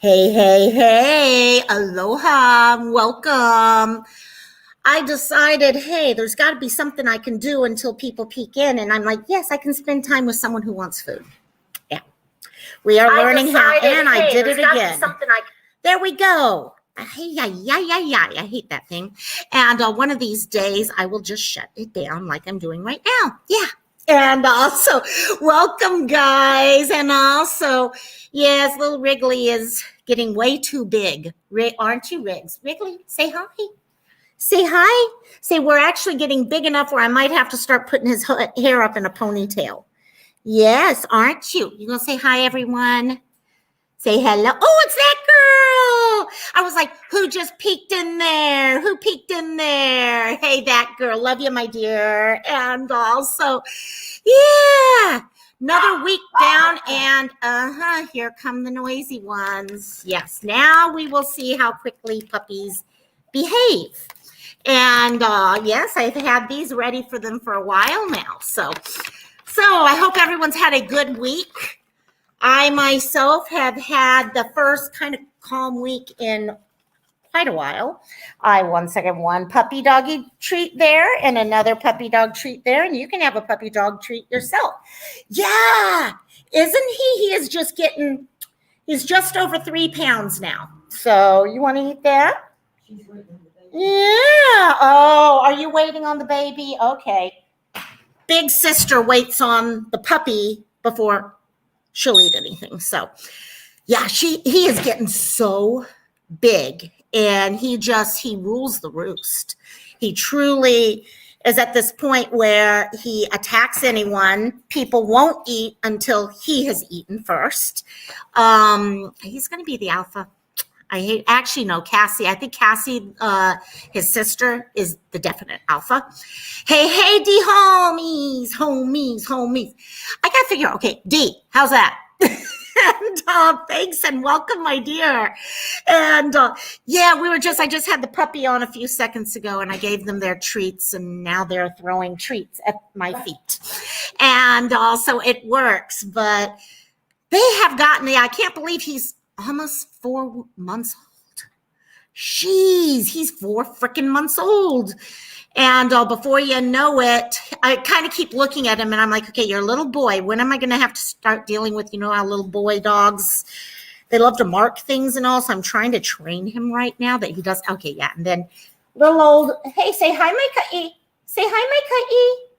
Hey, hey, hey, aloha, welcome. I decided, hey, there's got to be something I can do until people peek in. And I'm like, yes, I can spend time with someone who wants food. Yeah. We are learning how, and I did it again. There we go. I hate that thing. And one of these days, I will just shut it down like I'm doing right now. Yeah. And also, welcome, guys. And also, yes, little Wrigley is getting way too big. Aren't you, Riggs? Wrigley, say hi. Say hi. Say, we're actually getting big enough where I might have to start putting his hair up in a ponytail. Yes, aren't you? You going to say hi, everyone? Say hello. Oh, it's that girl. I was like, who just peeked in there? Who peeked in there? Hey, that girl. Love you, my dear. And also, yeah, another week down. And here come the noisy ones. Yes, now we will see how quickly puppies behave. And yes, I've had these ready for them for a while now. So I hope everyone's had a good week. I myself have had the first kind of calm week in quite a while. One puppy doggy treat there and another puppy dog treat there. And you can have a puppy dog treat yourself. Yeah, isn't he? He is just he's just over 3 pounds now. So you want to eat that? Yeah. Oh, are you waiting on the baby? Okay. Big sister waits on the puppy before she'll eat anything. So yeah, he is getting so big and he rules the roost. He truly is at this point where he attacks anyone. People won't eat until he has eaten first. He's going to be the alpha. Cassie. I think Cassie, his sister, is the definite alpha. Hey, D homies. I got to figure out, okay, D, how's that? And thanks and welcome, my dear. And yeah, I just had the puppy on a few seconds ago and I gave them their treats and now they're throwing treats at my feet. And also it works, but they have I can't believe he's almost 4 months old. Jeez, he's 4 freaking months old. And before you know it, I kind of keep looking at him and I'm like, okay, you're a little boy. When am I going to have to start dealing with, how little boy dogs, they love to mark things and all. So I'm trying to train him right now that he does. Okay, yeah. And then little old, hey, say hi, my ka'i. Say hi, my ka'i.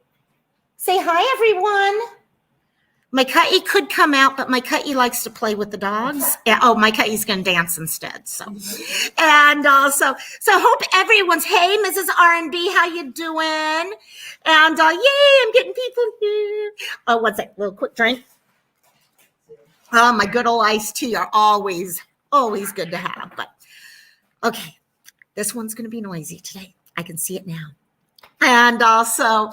Say hi, everyone. My ka'i could come out, but my ka'i likes to play with the dogs. My ka'i's going to dance instead. So, and also, hope everyone's, hey, Mrs. R&B, how you doing? And yay, I'm getting people here. Oh, what's that? Little quick drink. Oh, my good old iced tea are always good to have. But okay, this one's going to be noisy today. I can see it now. And also,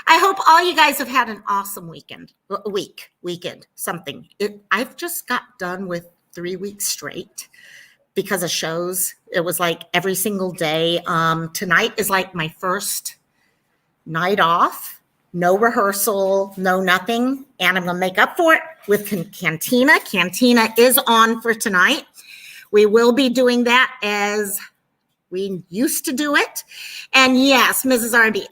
I hope all you guys have had an awesome weekend, something. I've just got done with 3 weeks straight because of shows. It was like every single day. Tonight is like my first night off, no rehearsal, no nothing. And I'm going to make up for it with Cantina. Cantina is on for tonight. We will be doing that as we used to do it. And yes, Mrs. R&B,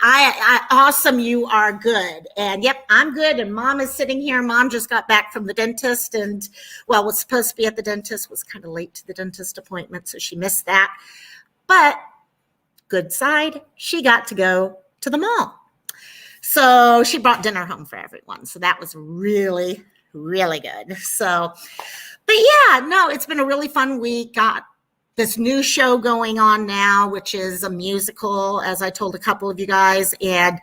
awesome. You are good. And yep, I'm good. And mom is sitting here. Mom just got back from the dentist and was supposed to be at the dentist, was kind of late to the dentist appointment. So she missed that. But good side, she got to go to the mall. So she brought dinner home for everyone. So that was really, really good. So, but yeah, no, it's been a really fun week. Got this new show going on now, which is a musical, as I told a couple of you guys, and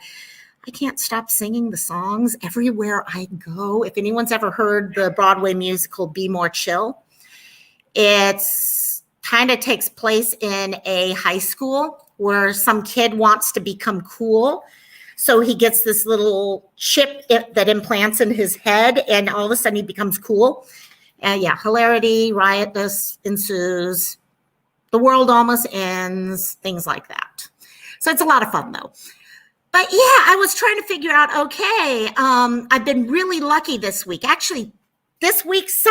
I can't stop singing the songs everywhere I go. If anyone's ever heard the Broadway musical Be More Chill, it's kind of takes place in a high school where some kid wants to become cool. So he gets this little chip that implants in his head, and all of a sudden he becomes cool. And yeah, hilarity, riotous ensues. The world almost ends, things like that. So it's a lot of fun, though. But yeah, I was trying to figure out, okay, I've been really lucky this week. Actually, this week's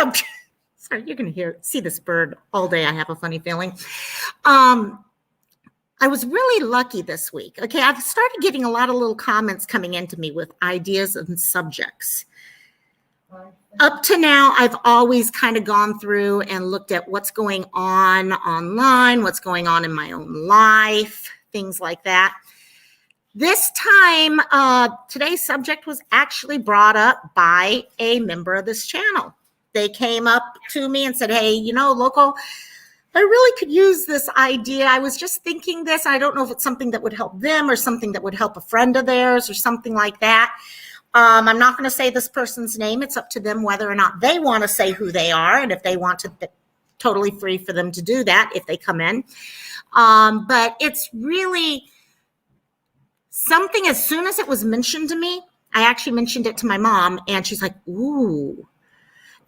Sorry, you're going to see this bird all day. I have a funny feeling. I was really lucky this week. Okay, I've started getting a lot of little comments coming into me with ideas and subjects. Up to now, I've always kind of gone through and looked at what's going on online, what's going on in my own life, things like that. This time, today's subject was actually brought up by a member of this channel. They came up to me and said, hey, Loco, I really could use this idea. I was just thinking this. I don't know if it's something that would help them or something that would help a friend of theirs or something like that. I'm not going to say this person's name. It's up to them whether or not they want to say who they are. And if they want to, totally free for them to do that if they come in. But it's really something, as soon as it was mentioned to me, I actually mentioned it to my mom and she's like, ooh,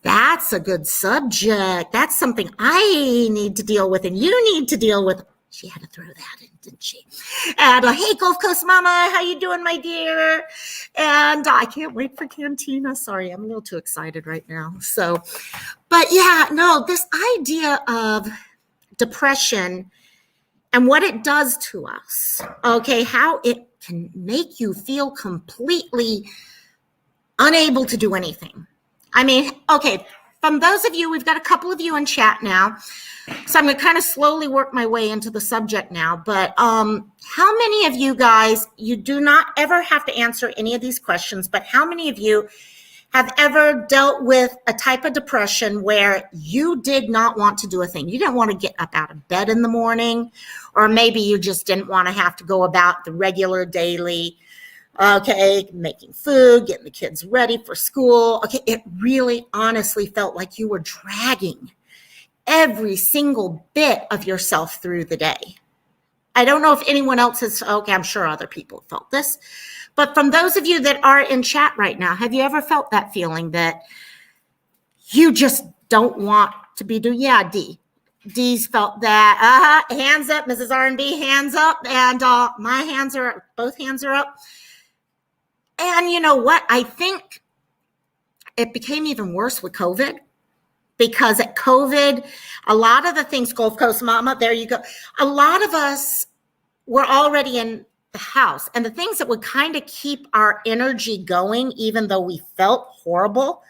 that's a good subject. That's something I need to deal with and you need to deal with. She had to throw that in, didn't she? And hey, Gulf Coast Mama, how you doing, my dear? And I can't wait for Cantina. Sorry, I'm a little too excited right now. So, but yeah, no, this idea of depression and what it does to us, okay, how it can make you feel completely unable to do anything. I mean, okay, from those of you, we've got a couple of you in chat now. So I'm going to kind of slowly work my way into the subject now. But how many of you guys, you do not ever have to answer any of these questions, but how many of you have ever dealt with a type of depression where you did not want to do a thing? You didn't want to get up out of bed in the morning, or maybe you just didn't want to have to go about the regular daily, okay, making food, getting the kids ready for school. Okay, it really honestly felt like you were dragging every single bit of yourself through the day. I don't know if anyone else has, okay, I'm sure other people have felt this, but from those of you that are in chat right now, have you ever felt that feeling that you just don't want to be doing? Yeah, D's felt that. Hands up, Mrs. R&B, hands up, and my hands are up, both hands are up. And you know what? I think it became even worse with COVID, because at COVID, a lot of the things, Gulf Coast Mama, there you go. A lot of us were already in the house, and the things that would kind of keep our energy going, even though we felt horrible,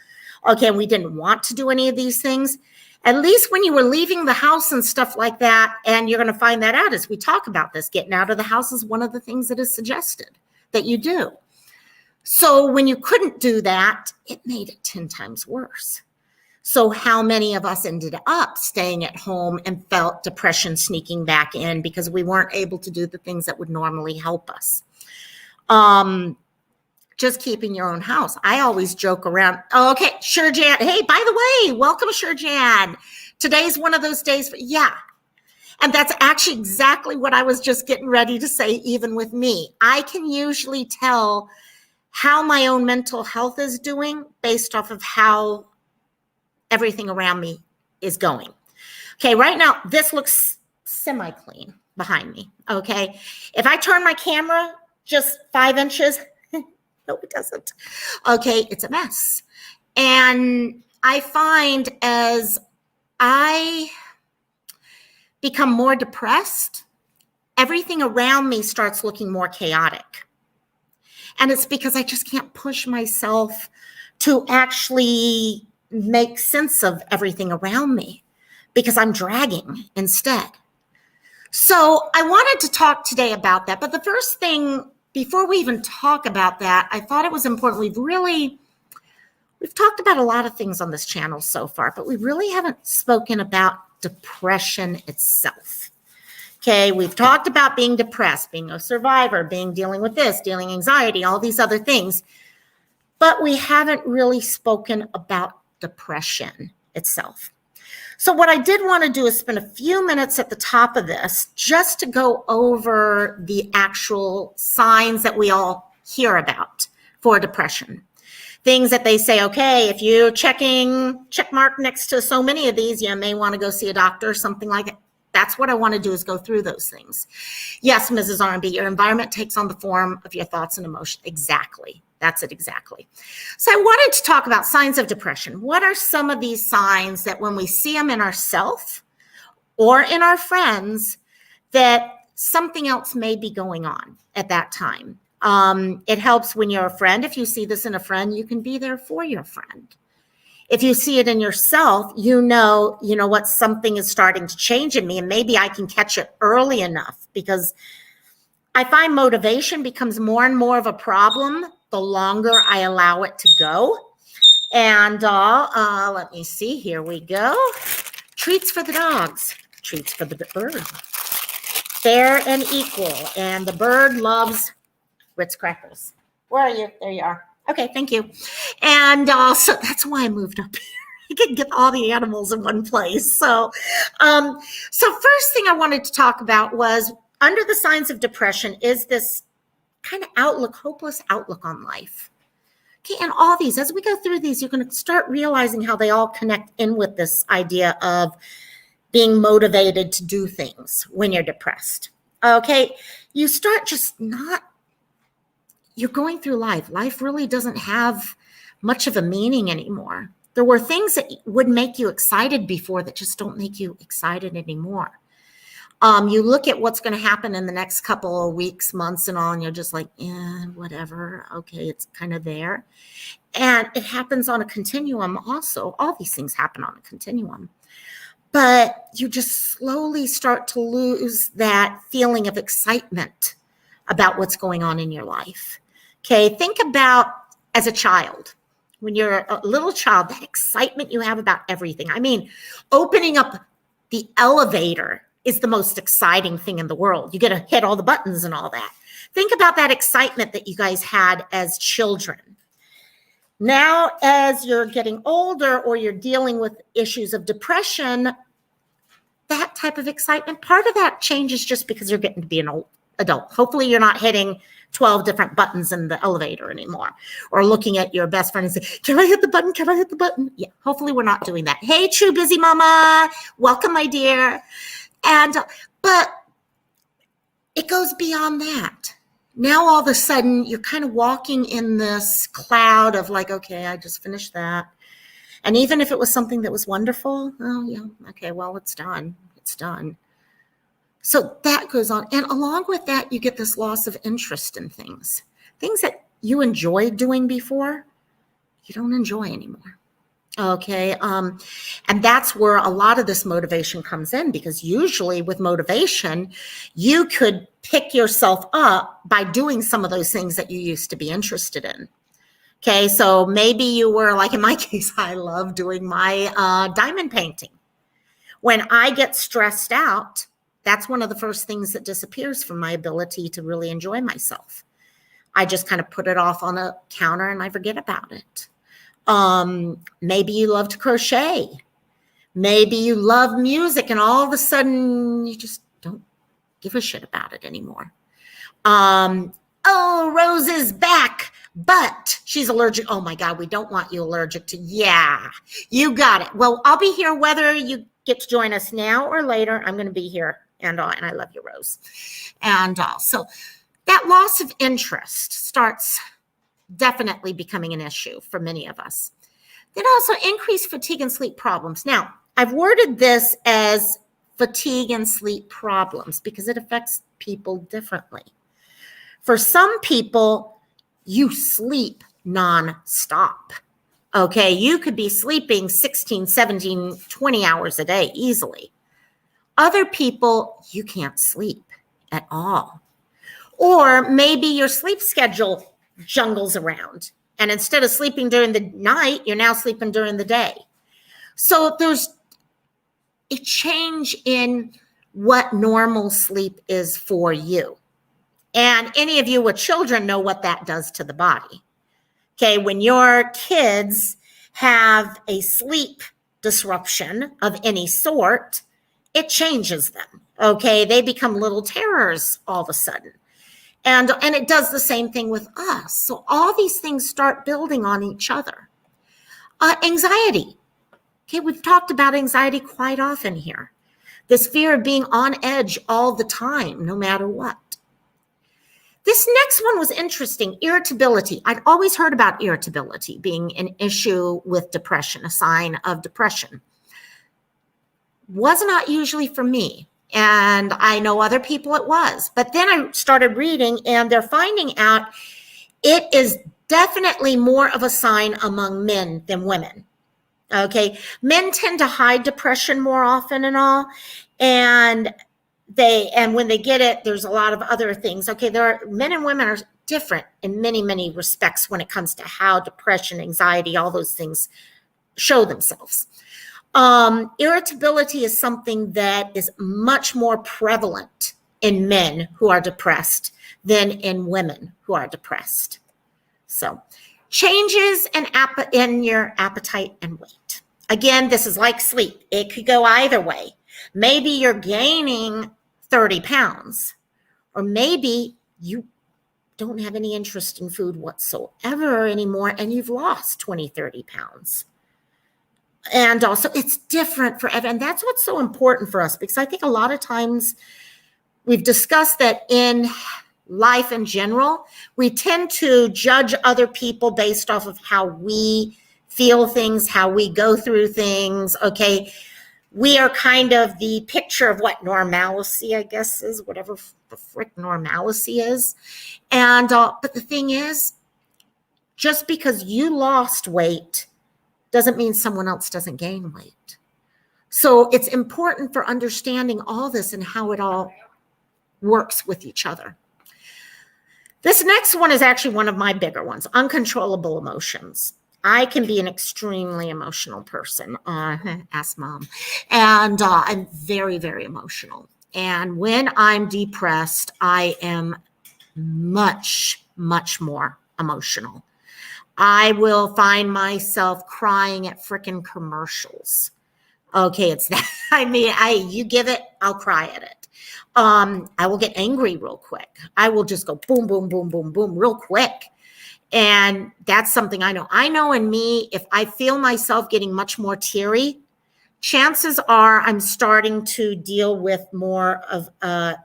okay, and we didn't want to do any of these things, at least when you were leaving the house and stuff like that, and you're going to find that out as we talk about this, getting out of the house is one of the things that is suggested that you do. So when you couldn't do that, it made it 10 times worse. So how many of us ended up staying at home and felt depression sneaking back in because we weren't able to do the things that would normally help us? Just keeping your own house. I always joke around. Oh, okay, Shurjan. Hey, by the way, welcome, Shurjan. Today's one of those days. Yeah. And that's actually exactly what I was just getting ready to say, even with me. I can usually tell how my own mental health is doing based off of how everything around me is going. Okay, right now, this looks semi-clean behind me, okay? If I turn my camera just 5 inches, no, it doesn't. Okay, it's a mess. And I find as I become more depressed, everything around me starts looking more chaotic. And it's because I just can't push myself to actually make sense of everything around me because I'm dragging instead. So I wanted to talk today about that. But the first thing, before we even talk about that, I thought it was important. We've talked about a lot of things on this channel so far, but we really haven't spoken about depression itself. Okay, we've talked about being depressed, being a survivor, dealing with this, dealing anxiety, all these other things. But we haven't really spoken about depression itself. So what I did want to do is spend a few minutes at the top of this just to go over the actual signs that we all hear about for depression. Things that they say, okay, if you're check mark next to so many of these, you may want to go see a doctor or something like that. That's what I want to do, is go through those things. Yes, Mrs. R&B, your environment takes on the form of your thoughts and emotions. Exactly. That's it, exactly. So I wanted to talk about signs of depression. What are some of these signs that when we see them in ourselves or in our friends, that something else may be going on at that time? It helps when you're a friend. If you see this in a friend, you can be there for your friend. If you see it in yourself, you know what, something is starting to change in me, and maybe I can catch it early enough, because I find motivation becomes more and more of a problem the longer I allow it to go. And let me see, here we go. Treats for the dogs, treats for the bird. Fair and equal, and the bird loves Ritz crackers. Where are you? There you are. Okay, thank you. And so that's why I moved up here. I could get all the animals in one place. So first thing I wanted to talk about was, under the signs of depression, is this kind of outlook, hopeless outlook on life. Okay, and all these, as we go through these, you're going to start realizing how they all connect in with this idea of being motivated to do things when you're depressed. Okay, you start just not, you're going through life. Life really doesn't have much of a meaning anymore. There were things that would make you excited before that just don't make you excited anymore. You look at what's going to happen in the next couple of weeks, months, and all, and you're just like, yeah, whatever. Okay, it's kind of there. And it happens on a continuum also. All these things happen on a continuum. But you just slowly start to lose that feeling of excitement about what's going on in your life. Okay, think about as a child. When you're a little child, that excitement you have about everything. I mean, opening up the elevator is the most exciting thing in the world. You get to hit all the buttons and all that. Think about that excitement that you guys had as children. Now, as you're getting older or you're dealing with issues of depression, that type of excitement, part of that changes just because you're getting to be an old adult. Hopefully you're not hitting 12 different buttons in the elevator anymore, or looking at your best friend and say, can I hit the button? Can I hit the button? Yeah, hopefully we're not doing that. Hey, True Busy Mama, welcome, my dear. But it goes beyond that. Now, all of a sudden, you're kind of walking in this cloud of like, okay, I just finished that. And even if it was something that was wonderful, oh, yeah, okay, well, it's done. It's done. So that goes on. And along with that, you get this loss of interest in things. Things that you enjoyed doing before, you don't enjoy anymore. Okay. And that's where a lot of this motivation comes in, because usually with motivation, you could pick yourself up by doing some of those things that you used to be interested in. Okay. So maybe you were, like in my case, I love doing my diamond painting. When I get stressed out, that's one of the first things that disappears from my ability to really enjoy myself. I just kind of put it off on a counter and I forget about it. Maybe you love to crochet. Maybe you love music, and all of a sudden you just don't give a shit about it anymore. Oh, Rose is back, but she's allergic. Oh my God, we don't want you allergic to, yeah, you got it. Well, I'll be here whether you get to join us now or later. I'm going to be here, and I love you, Rose. And so that loss of interest starts definitely becoming an issue for many of us. Then also increased fatigue and sleep problems. Now, I've worded this as fatigue and sleep problems because it affects people differently. For some people, you sleep nonstop. Okay, you could be sleeping 16, 17, 20 hours a day easily. Other people, you can't sleep at all. Or maybe your sleep schedule jungles around, and instead of sleeping during the night, you're now sleeping during the day. So there's a change in what normal sleep is for you. And any of you with children know what that does to the body. Okay, when your kids have a sleep disruption of any sort, it changes them. Okay, they become little terrors all of a sudden. And it does the same thing with us. So all these things start building on each other. Anxiety. Okay, we've talked about anxiety quite often here. This fear of being on edge all the time, no matter what. This next one was interesting, irritability. I'd always heard about irritability being an issue with depression, a sign of depression. Was not usually for me. And I know other people it was. But then I started reading, and they're finding out it is definitely more of a sign among men than women. Okay. Men tend to hide depression more often and all. And when they get it, there's a lot of other things. Okay. Men and women are different in many, many respects when it comes to how depression, anxiety, all those things show themselves. Irritability is something that is much more prevalent in men who are depressed than in women who are depressed. So, changes in your appetite and weight. Again, this is like sleep. It could go either way. Maybe you're gaining 30 pounds, or maybe you don't have any interest in food whatsoever anymore, and you've lost 20, 30 pounds. And also, it's different for everyone. And that's what's so important for us, because I think a lot of times we've discussed that in life in general, we tend to judge other people based off of how we feel things, how we go through things. Okay. We are kind of the picture of what normalcy, I guess, is, whatever the frick normalcy is. And, but the thing is, just because you lost weight doesn't mean someone else doesn't gain weight. So it's important for understanding all this and how it all works with each other. This next one is actually one of my bigger ones, uncontrollable emotions. I can be an extremely emotional person, ask mom, and I'm very, very emotional. And when I'm depressed, I am much, much more emotional. I will find myself crying at freaking commercials. Okay, it's that. I mean, you give it, I'll cry at it. I will get angry real quick. I will just go boom, boom, boom, boom, boom, real quick. And that's something I know. I know in me, if I feel myself getting much more teary, chances are I'm starting to deal with more of a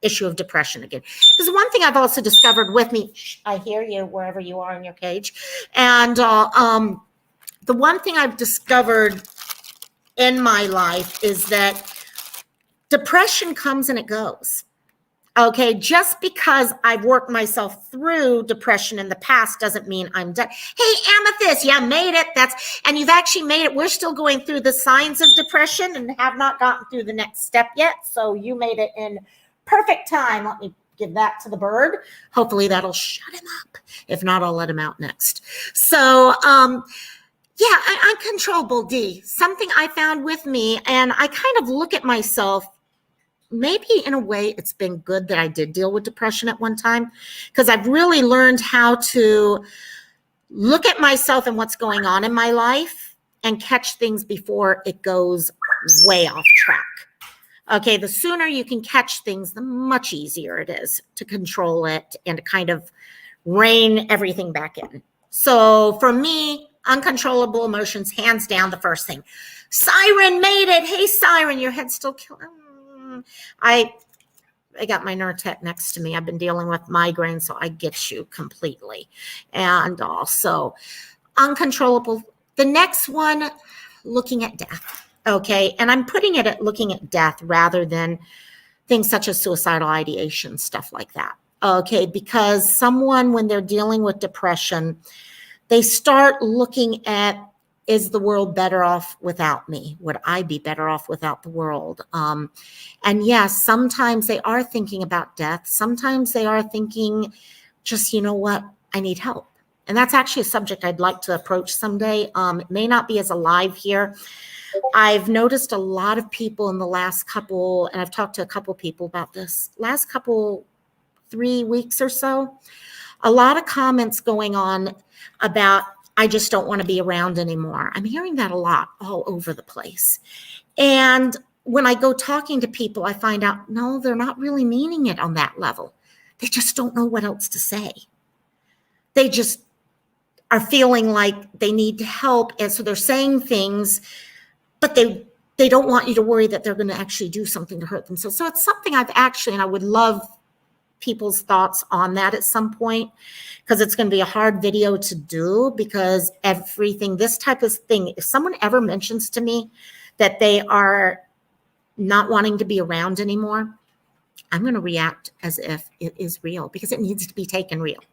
issue of depression again. Because one thing I've also discovered with me, I hear you wherever you are in your cage. And the one thing I've discovered in my life is that depression comes and it goes. Okay, just because I've worked myself through depression in the past doesn't mean I'm done. Hey, Amethyst, yeah, made it. And you've actually made it. We're still going through the signs of depression and have not gotten through the next step yet. So you made it in perfect time. Let me give that to the bird. Hopefully that'll shut him up. If not, I'll let him out next. So, yeah, uncontrollable D, something I found with me, and I kind of look at myself. Maybe in a way it's been good that I did deal with depression at one time, because I've really learned how to look at myself and what's going on in my life and catch things before it goes way off track. Okay, the sooner you can catch things, the much easier it is to control it and to kind of rein everything back in. So for me, uncontrollable emotions, hands down, the first thing. Siren made it. Hey, Siren, your head's still killing. I got my Nurtec next to me. I've been dealing with migraine, so I get you completely. And also uncontrollable. The next one, looking at death. Okay. And I'm putting it at looking at death rather than things such as suicidal ideation, stuff like that. Okay. Because someone, when they're dealing with depression, they start looking at, is the world better off without me? Would I be better off without the world? And yes, sometimes they are thinking about death. Sometimes they are thinking just, you know what, I need help. And that's actually a subject I'd like to approach someday. It may not be as alive here. I've noticed a lot of people in the last couple, and I've talked to a couple people about this, last couple 3 weeks or so, a lot of comments going on about, I just don't want to be around anymore. I'm hearing that a lot all over the place. And when I go talking to people, I find out, no, they're not really meaning it on that level. They just don't know what else to say. They just are feeling like they need help. And so they're saying things, but they they don't want you to worry that they're going to actually do something to hurt themselves. So it's something and I would love people's thoughts on that at some point, because it's going to be a hard video to do, because this type of thing, if someone ever mentions to me that they are not wanting to be around anymore, I'm going to react as if it is real, because it needs to be taken real.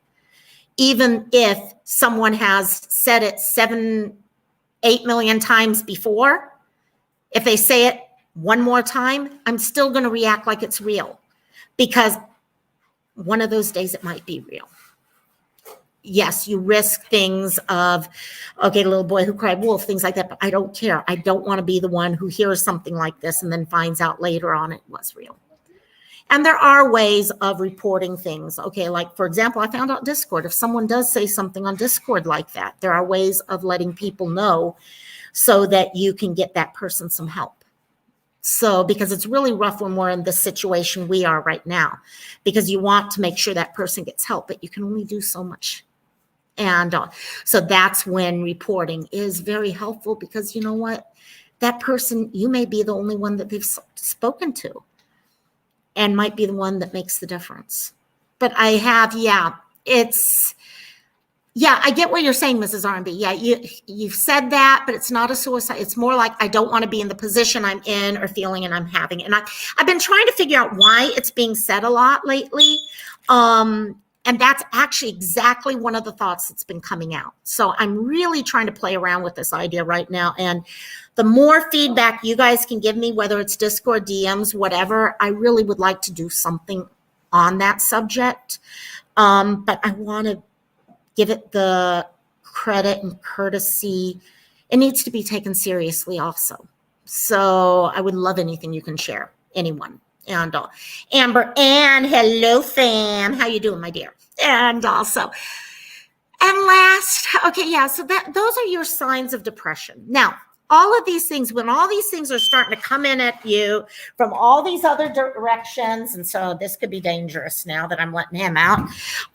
Even if someone has said it 7-8 million times before, if they say it one more time, I'm still going to react like it's real, because one of those days it might be real. Yes, you risk things of, okay, the little boy who cried wolf, things like that, but I don't care. I don't want to be the one who hears something like this and then finds out later on it was real. And there are ways of reporting things. Okay, like for example, I found out Discord. If someone does say something on Discord like that, there are ways of letting people know so that you can get that person some help. So, because it's really rough when we're in the situation we are right now, because you want to make sure that person gets help, but you can only do so much. And so that's when reporting is very helpful, because you know what? That person, you may be the only one that they've spoken to, and might be the one that makes the difference. But I get what you're saying, Mrs. R&B. Yeah, you've said that, but it's not a suicide. It's more like, I don't want to be in the position I'm in or feeling and I'm having. And I've been trying to figure out why it's being said a lot lately. And that's actually exactly one of the thoughts that's been coming out. So I'm really trying to play around with this idea right now. And the more feedback you guys can give me, whether it's Discord, DMs, whatever, I really would like to do something on that subject. But I want to give it the credit and courtesy. It needs to be taken seriously also. So I would love anything you can share, anyone. And Amber Ann, hello fam. How you doing, my dear? And also, and last, okay, yeah, so those are your signs of depression. Now, all of these things, when all these things are starting to come in at you from all these other directions, and so this could be dangerous now that I'm letting him out.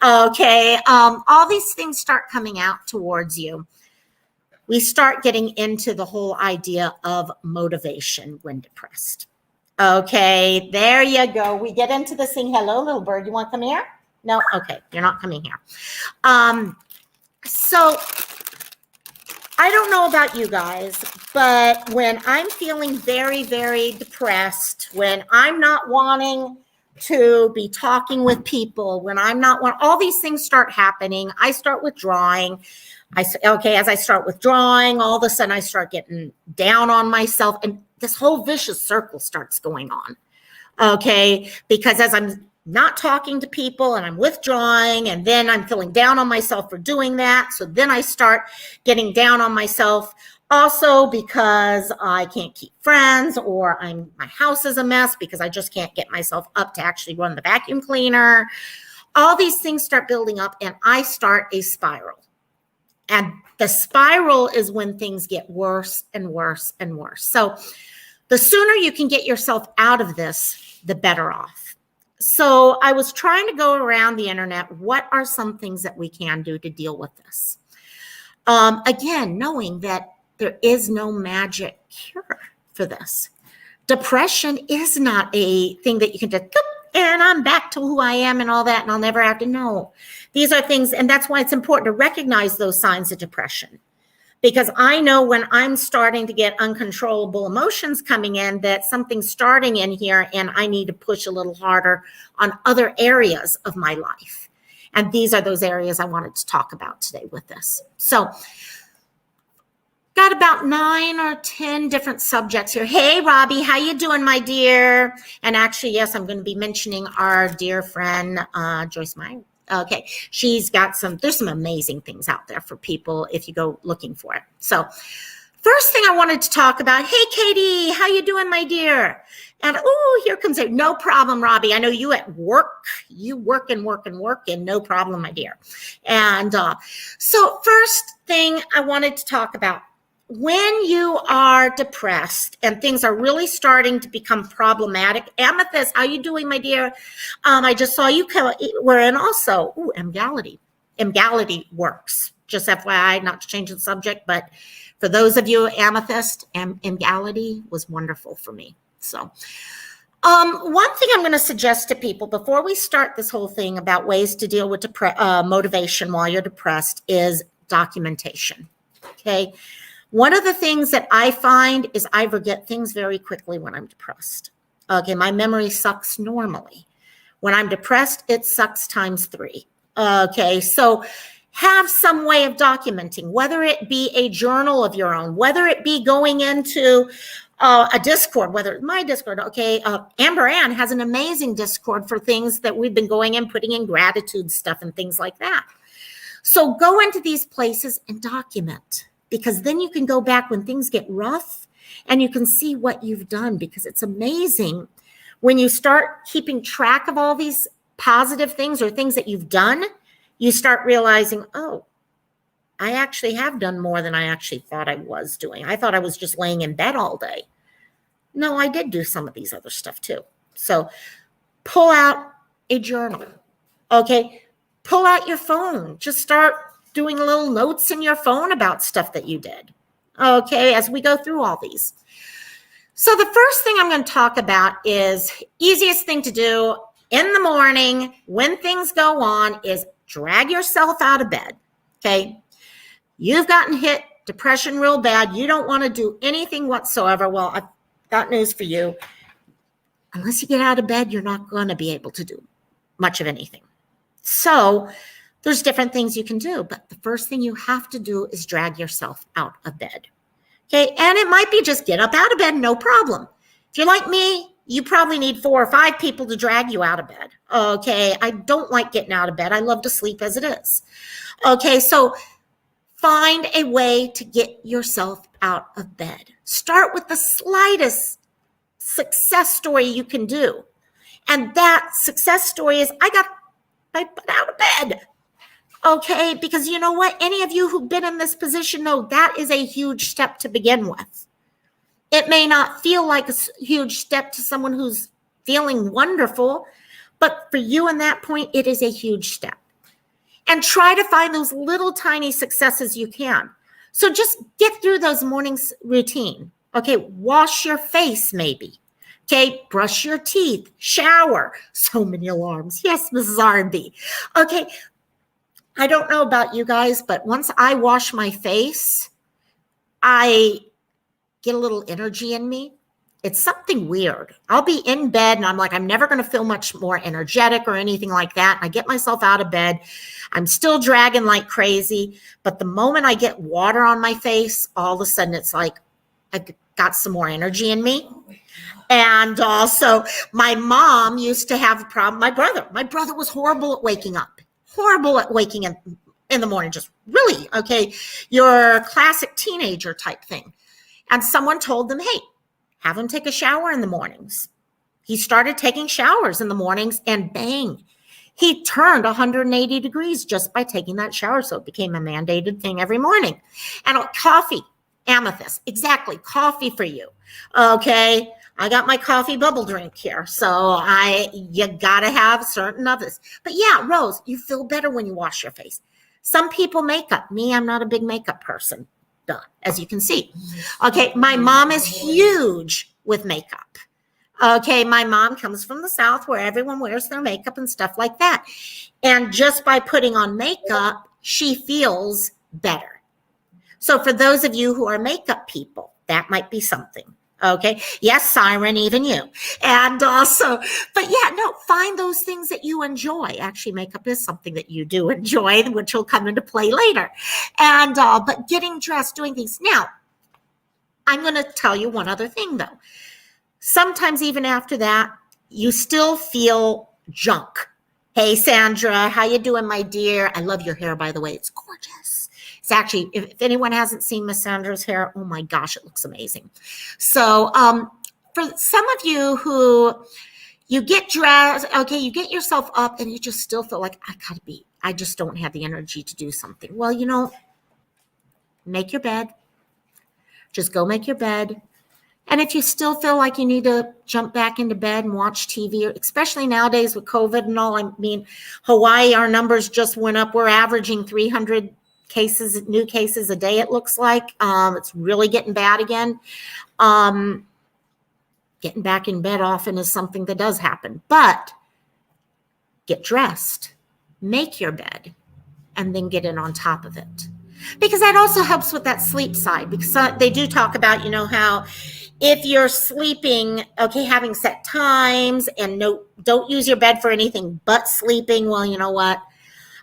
Okay, all these things start coming out towards you. We start getting into the whole idea of motivation when depressed. Okay, there you go. We get into this thing. Hello, little bird. You want to come here? No? Okay, you're not coming here. So I don't know about you guys, but when I'm feeling very, very depressed, when I'm not wanting to be talking with people, when I'm not all these things start happening, I start withdrawing. As I start withdrawing, all of a sudden I start getting down on myself, and this whole vicious circle starts going on. Okay, because as I'm not talking to people and I'm withdrawing, and then I'm feeling down on myself for doing that. So then I start getting down on myself also because I can't keep friends, or my house is a mess because I just can't get myself up to actually run the vacuum cleaner. All these things start building up, and I start a spiral. And the spiral is when things get worse and worse and worse. So the sooner you can get yourself out of this, the better off. So I was trying to go around the internet. What are some things that we can do to deal with this? Again, knowing that there is no magic cure for this. Depression is not a thing that you can just, and I'm back to who I am and all that, and I'll never have to know. These are things, and that's why it's important to recognize those signs of depression. Because I know when I'm starting to get uncontrollable emotions coming in, that something's starting in here and I need to push a little harder on other areas of my life. And these are those areas I wanted to talk about today with this. So got about 9 or 10 different subjects here. Hey, Robbie, how you doing, my dear? And actually, yes, I'm going to be mentioning our dear friend, Joyce Meyer. Okay, there's some amazing things out there for people if you go looking for it. So first thing I wanted to talk about, hey, Katie, how you doing, my dear? And, here comes it. No problem, Robbie. I know you at work. You work, and no problem, my dear. And so first thing I wanted to talk about, when you are depressed and things are really starting to become problematic. Amethyst, how you doing, my dear? I just saw you were in also. Emgality. Emgality works. Just FYI, not to change the subject, but For those of you, amethyst and Emgality was wonderful for me. So one thing I'm going to suggest to people before we start this whole thing about ways to deal with motivation while you're depressed is documentation. Okay. One of the things that I find is I forget things very quickly when I'm depressed. Okay. My memory sucks normally. When I'm depressed, it sucks times 3. Okay. So have some way of documenting, whether it be a journal of your own, whether it be going into a Discord, whether it's my Discord. Okay. Amber Ann has an amazing Discord for things that we've been going in, putting in gratitude stuff and things like that. So go into these places and document, because then you can go back when things get rough and you can see what you've done, because it's amazing when you start keeping track of all these positive things or things that you've done, you start realizing, oh, I actually have done more than I actually thought I was doing. I thought I was just laying in bed all day. No, I did do some of these other stuff too. So pull out a journal. Okay. Pull out your phone. Just start doing little notes in your phone about stuff that you did. Okay. As we go through all these. So the first thing I'm going to talk about is easiest thing to do in the morning when things go on is drag yourself out of bed. Okay. You've gotten hit, depression real bad. You don't want to do anything whatsoever. Well, I've got news for you. Unless you get out of bed, you're not going to be able to do much of anything. So there's different things you can do. But the first thing you have to do is drag yourself out of bed. Okay. And it might be just get up out of bed, no problem. If you're like me, you probably need 4 or 5 people to drag you out of bed. Okay. I don't like getting out of bed. I love to sleep as it is. Okay. So find a way to get yourself out of bed. Start with the slightest success story you can do. And that success story is, I got my butt out of bed. Okay, because you know what? Any of you who've been in this position know that is a huge step to begin with. It may not feel like a huge step to someone who's feeling wonderful, but for you in that point, it is a huge step. And try to find those little tiny successes you can. So just get through those mornings routine. Okay, wash your face maybe. Okay, brush your teeth, shower. So many alarms. Yes, Mrs. R&B. Okay, I don't know about you guys, but once I wash my face, I get a little energy in me. It's something weird. I'll be in bed and I'm like, I'm never going to feel much more energetic or anything like that. I get myself out of bed. I'm still dragging like crazy. But the moment I get water on my face, all of a sudden it's like, I got some more energy in me. And also my mom used to have a problem. My brother was horrible at waking up. Horrible at waking up in the morning. Just really, okay, your classic teenager type thing. And someone told them, hey, have him take a shower in the mornings. He started taking showers in the mornings and bang, he turned 180 degrees just by taking that shower. So it became a mandated thing every morning. And coffee, amethyst, exactly, coffee for you. Okay, I got my coffee bubble drink here. So you gotta have certain of this. But yeah, Rose, you feel better when you wash your face. Some people makeup. Me, I'm not a big makeup person. As you can see. Okay, my mom is huge with makeup. Okay, my mom comes from the South where everyone wears their makeup and stuff like that. And just by putting on makeup, she feels better. So for those of you who are makeup people, that might be something. Okay. Yes, Siren, even you. And also, but yeah, no, find those things that you enjoy. Actually, makeup is something that you do enjoy, which will come into play later. And, but getting dressed, doing things. Now, I'm going to tell you one other thing though. Sometimes even after that, you still feel junk. Hey, Sandra, how you doing, my dear? I love your hair, by the way. It's gorgeous. It's actually, if anyone hasn't seen Miss Sandra's hair, oh my gosh, it looks amazing. So for some of you who you get dressed, okay, you get yourself up and you just still feel like, I just don't have the energy to do something. Well, you know, make your bed. Just go make your bed. And if you still feel like you need to jump back into bed and watch TV, especially nowadays with COVID and all, I mean, Hawaii, our numbers just went up. We're averaging 300 new cases a day, it looks like. It's really getting bad again. Getting back in bed often is something that does happen. But get dressed, make your bed, and then get in on top of it. Because that also helps with that sleep side. Because they do talk about, how if you're sleeping, okay, having set times and don't use your bed for anything but sleeping. Well, you know what?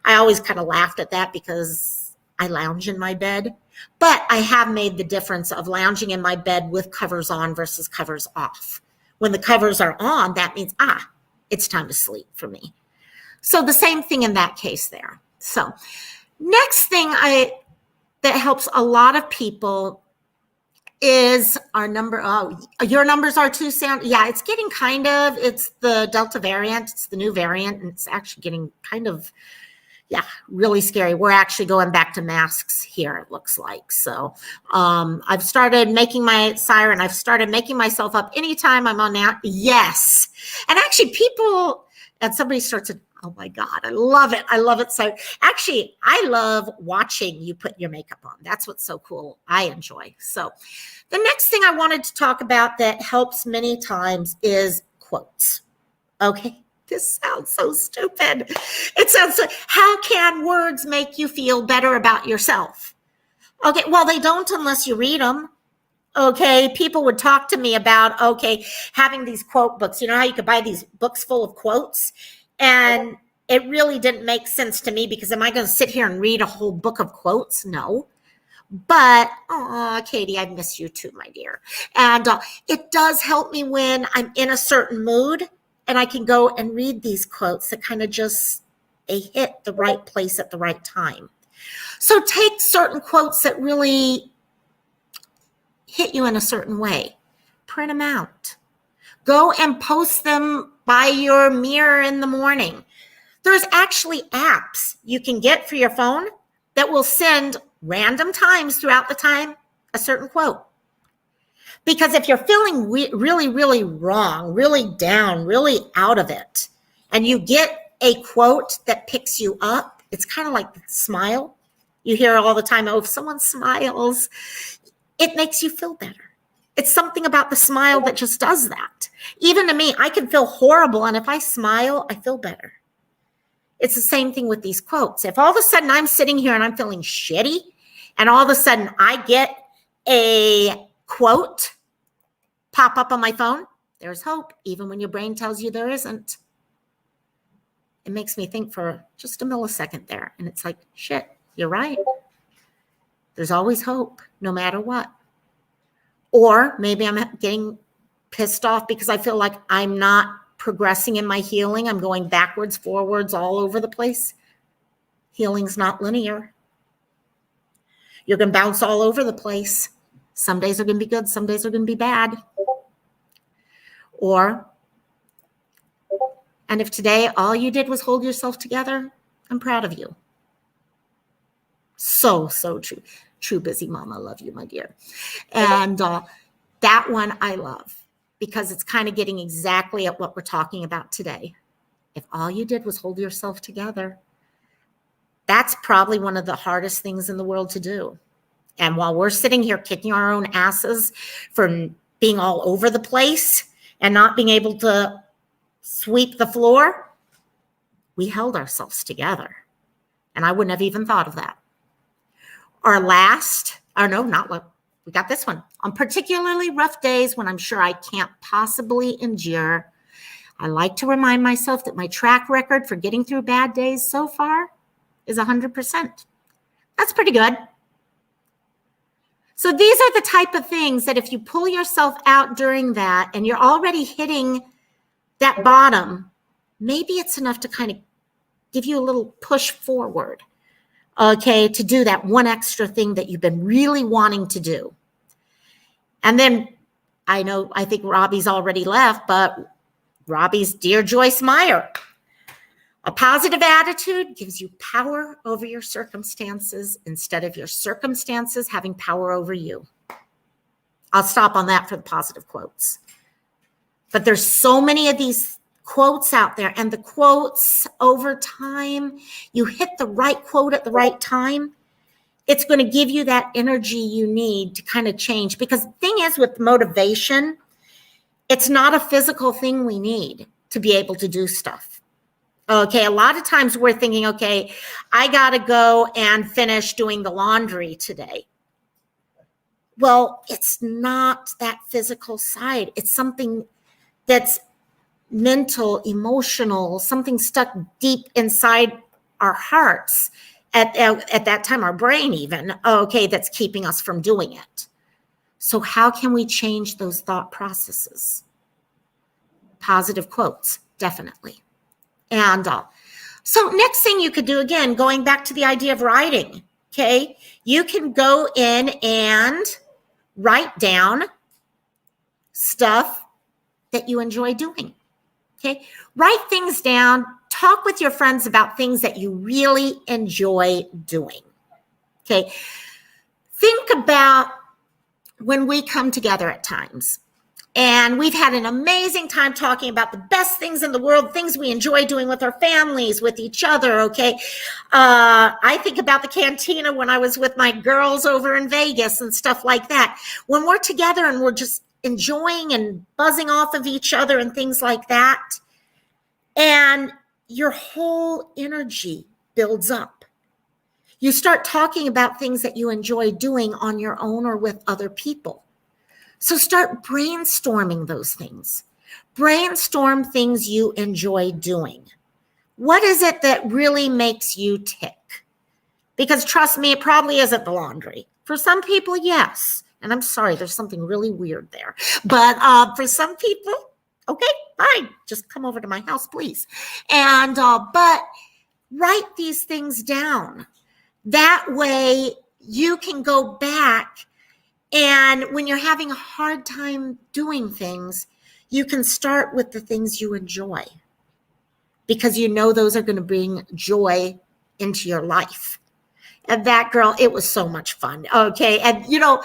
I always kind of laughed at that because I lounge in my bed. But I have made the difference of lounging in my bed with covers on versus covers off. When the covers are on, that means, it's time to sleep for me. So the same thing in that case there. So next thing that helps a lot of people is our number. Oh, your numbers are too sound. Yeah, it's getting it's the Delta variant. It's the new variant, and it's actually getting really scary. We're actually going back to masks here, it looks like. So I've started making my siren. I've started making myself up anytime I'm on now. Yes. And actually somebody starts to, oh my God, I love it. I love it. So actually, I love watching you put your makeup on. That's what's so cool. I enjoy. So the next thing I wanted to talk about that helps many times is quotes. Okay. This sounds so stupid. It sounds like, how can words make you feel better about yourself? Okay, well, they don't unless you read them. Okay, people would talk to me about, having these quote books. You know how you could buy these books full of quotes? And it really didn't make sense to me because am I going to sit here and read a whole book of quotes? No. But, Katie, I miss you too, my dear. And it does help me when I'm in a certain mood. And I can go and read these quotes that kind of they hit the right place at the right time. So take certain quotes that really hit you in a certain way. Print them out. Go and post them by your mirror in the morning. There's actually apps you can get for your phone that will send random times throughout the time a certain quote. Because if you're feeling really, really wrong, really down, really out of it, and you get a quote that picks you up, it's kind of like the smile. You hear all the time, if someone smiles, it makes you feel better. It's something about the smile that just does that. Even to me, I can feel horrible, and if I smile, I feel better. It's the same thing with these quotes. If all of a sudden I'm sitting here and I'm feeling shitty, and all of a sudden I get a quote pop up on my phone, there's hope, even when your brain tells you there isn't. It makes me think for just a millisecond there. And it's like, shit, you're right. There's always hope, no matter what. Or maybe I'm getting pissed off because I feel like I'm not progressing in my healing. I'm going backwards, forwards, all over the place. Healing's not linear. You're going to bounce all over the place. Some days are going to be good. Some days are going to be bad. And if today all you did was hold yourself together, I'm proud of you. So true. True busy mama. Love you, my dear. And that one I love because it's kind of getting exactly at what we're talking about today. If all you did was hold yourself together, that's probably one of the hardest things in the world to do. And while we're sitting here kicking our own asses for being all over the place and not being able to sweep the floor, we held ourselves together. And I wouldn't have even thought of that. We got this one. On particularly rough days when I'm sure I can't possibly endure, I like to remind myself that my track record for getting through bad days so far is 100%. That's pretty good. So these are the type of things that if you pull yourself out during that and you're already hitting that bottom, maybe it's enough to kind of give you a little push forward, to do that one extra thing that you've been really wanting to do. And then I think Robbie's already left, but Robbie's Dear Joyce Meyer. A positive attitude gives you power over your circumstances instead of your circumstances having power over you. I'll stop on that for the positive quotes. But there's so many of these quotes out there, and the quotes over time, you hit the right quote at the right time, it's going to give you that energy you need to kind of change. Because the thing is with motivation, it's not a physical thing we need to be able to do stuff. Okay, a lot of times we're thinking, okay, I got to go and finish doing the laundry today. Well, it's not that physical side. It's something that's mental, emotional, something stuck deep inside our hearts at that time, our brain even, okay, that's keeping us from doing it. So how can we change those thought processes? Positive quotes, definitely. And so next thing you could do, again, going back to the idea of writing, okay, you can go in and write down stuff that you enjoy doing, okay? Write things down, talk with your friends about things that you really enjoy doing, okay? Think about when we come together at times and we've had an amazing time talking about the best things in the world, things we enjoy doing with our families, with each other, okay? I think about the cantina when I was with my girls over in Vegas and stuff like that. When we're together and we're just enjoying and buzzing off of each other and things like that, and your whole energy builds up. You start talking about things that you enjoy doing on your own or with other people. So start brainstorming those things. Brainstorm things you enjoy doing. What is it that really makes you tick? Because trust me, it probably isn't the laundry. For some people, yes. And I'm sorry, there's something really weird there. But for some people, okay, fine. Just come over to my house, please. And but write these things down. That way you can go back, and when you're having a hard time doing things, you can start with the things you enjoy, because you know those are going to bring joy into your life. And that, girl, it was so much fun. Okay. And, you know,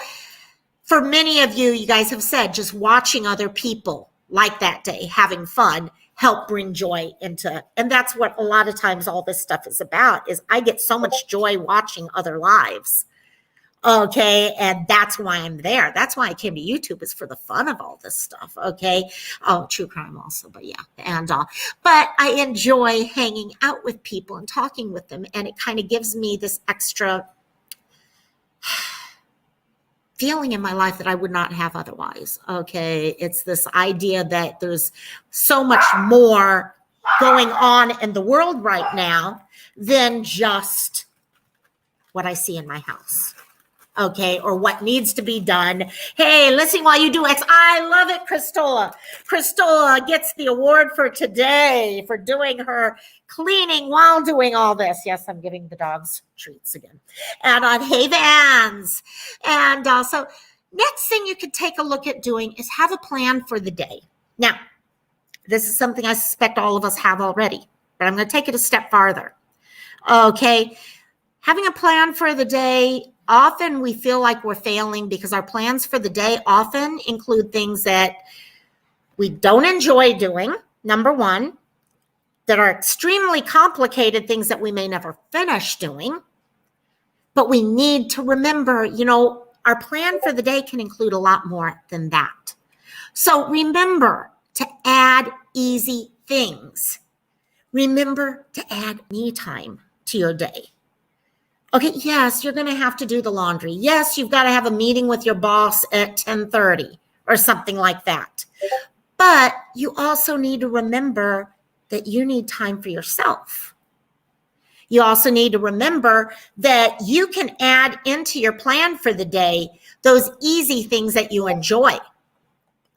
for many of you, you guys have said just watching other people like that day, having fun, help bring joy into, and that's what a lot of times all this stuff is about, is I get so much joy watching other lives. Okay. And that's why I'm there. That's why I came to YouTube, is for the fun of all this stuff. Okay. Oh, true crime also, but yeah. And, but I enjoy hanging out with people and talking with them. And it kind of gives me this extra feeling in my life that I would not have otherwise. Okay. It's this idea that there's so much more going on in the world right now than just what I see in my house. Okay, or what needs to be done. Hey, listen while you do X. I love it, Kristola. Kristola gets the award for today for doing her cleaning while doing all this. Yes, I'm giving the dogs treats again. And on Hey Vans. And so next thing you could take a look at doing is have a plan for the day. Now, this is something I suspect all of us have already, but I'm going to take it a step farther. Okay, having a plan for the day, often we feel like we're failing because our plans for the day often include things that we don't enjoy doing, number one, that are extremely complicated, things that we may never finish doing. But we need to remember, you know, our plan for the day can include a lot more than that. So remember to add easy things. Remember to add me time to your day. Okay, yes, you're going to have to do the laundry. Yes, you've got to have a meeting with your boss at 10:30 or something like that. But you also need to remember that you need time for yourself. You also need to remember that you can add into your plan for the day those easy things that you enjoy.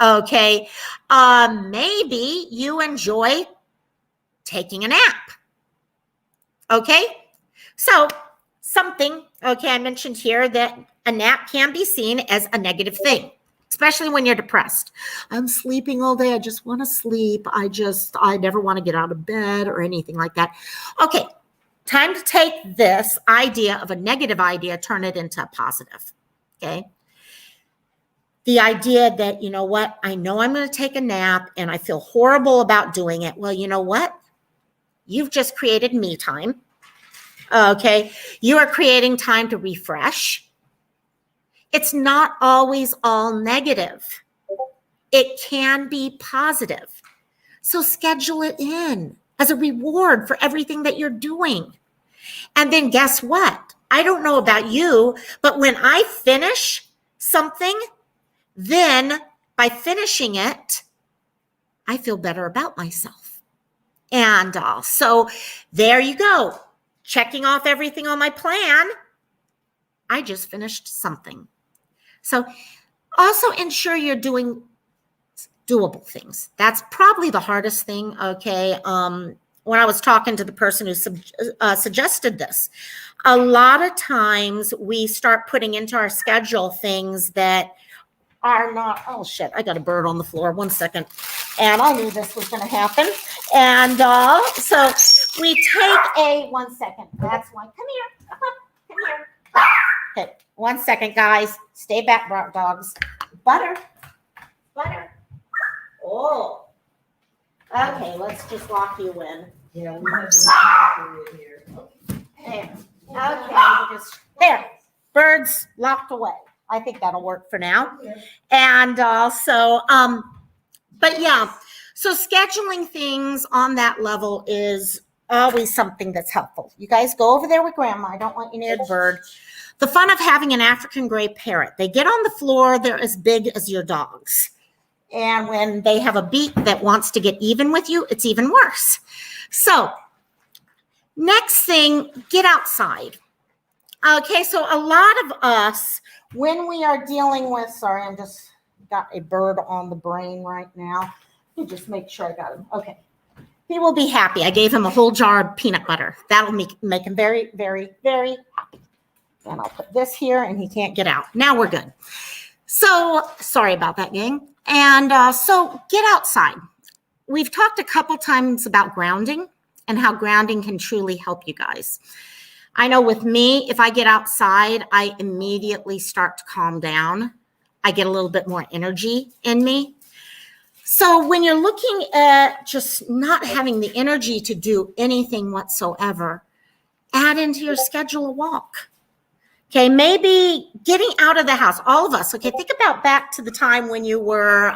Okay, maybe you enjoy taking a nap. Okay, so something, okay, I mentioned here that a nap can be seen as a negative thing, especially when you're depressed. I'm sleeping all day. I just want to sleep. I never want to get out of bed or anything like that. Okay, time to take this idea of a negative idea, turn it into a positive, okay? The idea that, you know what, I know I'm going to take a nap and I feel horrible about doing it. Well, you know what? You've just created me time. Okay. You are creating time to refresh. It's not always all negative. It can be positive. So schedule it in as a reward for everything that you're doing. And then guess what? I don't know about you, but when I finish something, then by finishing it, I feel better about myself. And so there you go. Checking off everything on my plan. I just finished something. So also ensure you're doing doable things. That's probably the hardest thing. Okay. When I was talking to the person who suggested this, a lot of times we start putting into our schedule things that are not, oh shit, I got a bird on the floor. 1 second. And I knew this was going to happen. And so we take 1 second. That's why, come here, come here. Okay, 1 second, guys. Stay back, dogs. Butter. Oh. Okay, let's just lock you in. Yeah, we have the here. There. Okay, there. Birds locked away. I think that'll work for now. Okay. And also, but yeah, so scheduling things on that level is always something that's helpful. You guys go over there with grandma. I don't want you near the bird. The fun of having an African gray parrot. They get on the floor. They're as big as your dogs. And when they have a beak that wants to get even with you, it's even worse. So next thing, get outside. Okay, so a lot of us, when we are dealing with, sorry, I'm just got a bird on the brain right now. Let me just make sure I got him. Okay. He will be happy. I gave him a whole jar of peanut butter. That'll make him very, very, very happy. And I'll put this here and he can't get out. Now we're good. So sorry about that, gang. And so get outside. We've talked a couple times about grounding and how grounding can truly help you guys. I know with me, if I get outside, I immediately start to calm down. I get a little bit more energy in me. So when you're looking at just not having the energy to do anything whatsoever, add into your schedule a walk. Okay, maybe getting out of the house, all of us. Okay, think about back to the time when you were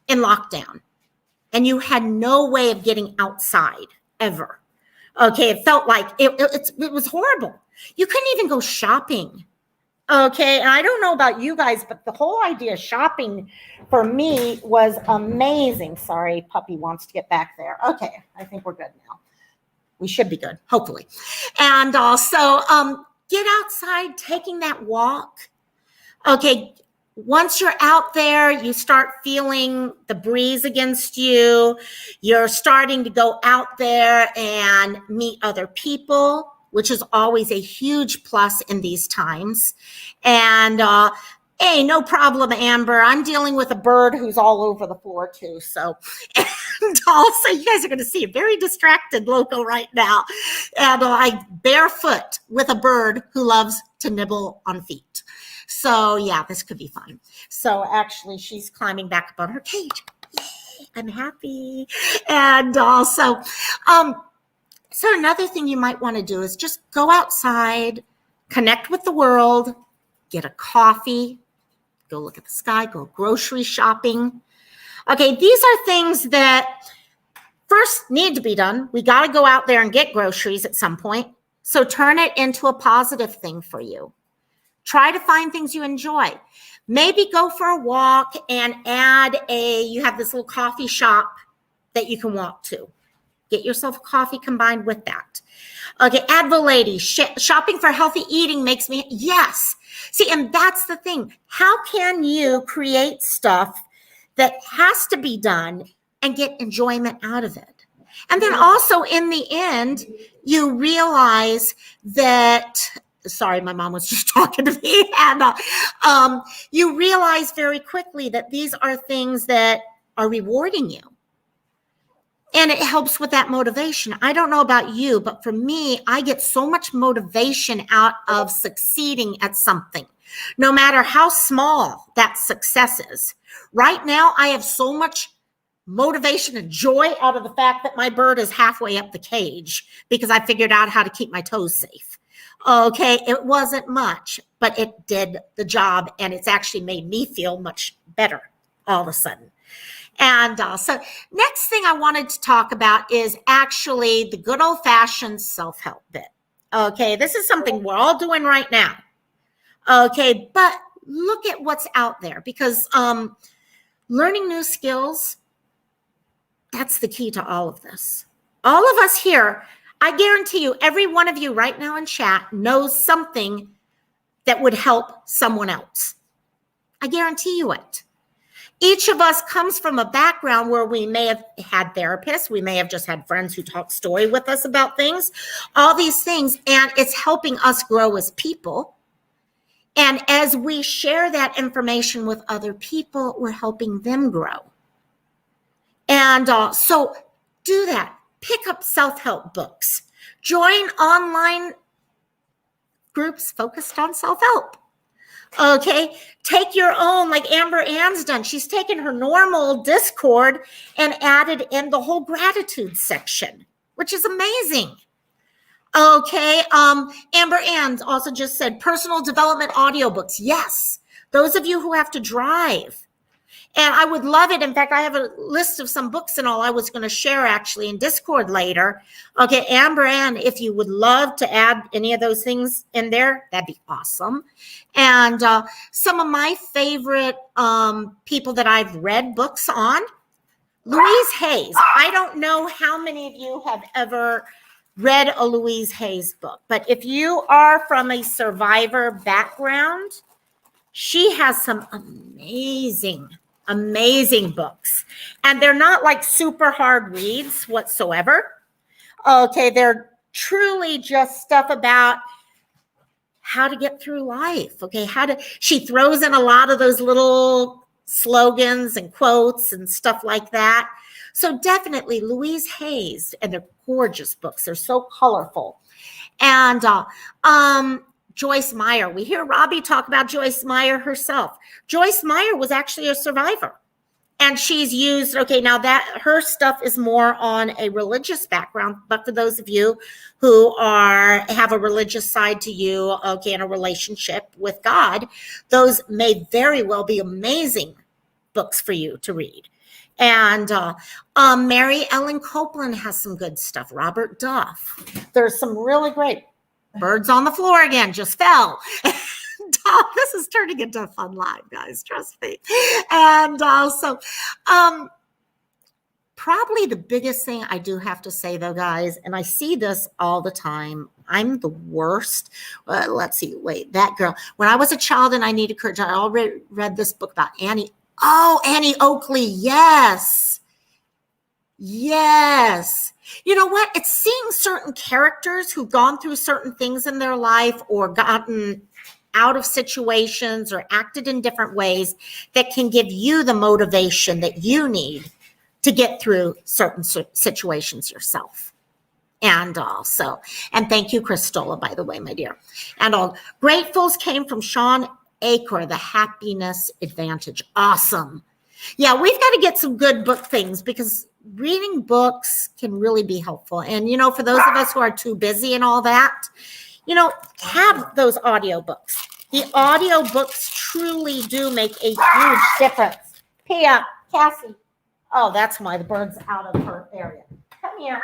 in lockdown and you had no way of getting outside ever. Okay, it felt like it was horrible. You couldn't even go shopping. Okay, and I don't know about you guys, but the whole idea of shopping for me was amazing. Sorry, puppy wants to get back there. Okay, I think we're good now. We should be good, hopefully. And also, get outside, taking that walk. Okay, once you're out there, you start feeling the breeze against you. You're starting to go out there and meet other people, which is always a huge plus in these times. And hey, no problem, Amber. I'm dealing with a bird who's all over the floor too. So, and also you guys are going to see a very distracted Loco right now. And I barefoot with a bird who loves to nibble on feet. So yeah, this could be fun. So actually she's climbing back up on her cage. Yay, I'm happy. And also, so another thing you might want to do is just go outside, connect with the world, get a coffee, go look at the sky, go grocery shopping. Okay, these are things that first need to be done. We got to go out there and get groceries at some point. So turn it into a positive thing for you. Try to find things you enjoy. Maybe go for a walk and you have this little coffee shop that you can walk to. Get yourself a coffee combined with that. Okay, Advil lady, shopping for healthy eating makes me, yes. See, and that's the thing. How can you create stuff that has to be done and get enjoyment out of it? And then also in the end, you realize that, sorry, my mom was just talking to me, and you realize very quickly that these are things that are rewarding you. And it helps with that motivation. I don't know about you, but for me, I get so much motivation out of succeeding at something, no matter how small that success is. Right now, I have so much motivation and joy out of the fact that my bird is halfway up the cage because I figured out how to keep my toes safe. Okay, it wasn't much, but it did the job, and it's actually made me feel much better all of a sudden. And so next thing I wanted to talk about is actually the good old-fashioned self-help bit. Okay, this is something we're all doing right now. Okay, but look at what's out there, because learning new skills, that's the key to all of this. All of us here, I guarantee you, every one of you right now in chat knows something that would help someone else. I guarantee you it. Each of us comes from a background where we may have had therapists. We may have just had friends who talk story with us about things, all these things, and it's helping us grow as people. And as we share that information with other people, we're helping them grow. And so do that. Pick up self-help books. Join online groups focused on self-help. Okay, take your own, like Amber Ann's done. She's taken her normal Discord and added in the whole gratitude section, which is amazing. Okay, Amber Ann also just said personal development audiobooks. Yes, those of you who have to drive. And I would love it. In fact, I have a list of some books and all I was going to share actually in Discord later. Okay, Amber Ann, if you would love to add any of those things in there, that'd be awesome. And some of my favorite people that I've read books on, Louise Hayes. I don't know how many of you have ever read a Louise Hayes book, but if you are from a survivor background, she has some amazing books. And they're not like super hard reads whatsoever. Okay, they're truly just stuff about how to get through life. Okay, she throws in a lot of those little slogans and quotes and stuff like that. So definitely Louise Hayes, and they're gorgeous books. They're so colorful. And Joyce Meyer. We hear Robbie talk about Joyce Meyer herself. Joyce Meyer was actually a survivor. And she's used, okay, now that her stuff is more on a religious background, but for those of you who have a religious side to you, okay, in a relationship with God, those may very well be amazing books for you to read. And Mary Ellen Copeland has some good stuff. Robert Duff. There's some really great. Birds on the floor again, just fell. This is turning into a fun live, guys, trust me. And so probably the biggest thing I do have to say, though, guys, and I see this all the time, I'm the worst. Let's see, wait, that girl. When I was a child and I needed courage, I already read this book about Annie. Oh, Annie Oakley, yes. Yes. You know what? It's seeing certain characters who've gone through certain things in their life or gotten out of situations or acted in different ways that can give you the motivation that you need to get through certain situations yourself. And thank you, Christola, by the way, my dear. And all gratefuls came from Sean Aker, The Happiness Advantage. Awesome. Yeah, we've got to get some good book things because reading books can really be helpful. And, for those of us who are too busy and all that, have those audiobooks. The audiobooks truly do make a huge difference. Pia, Cassie. Oh, that's why the bird's out of her area. Come here.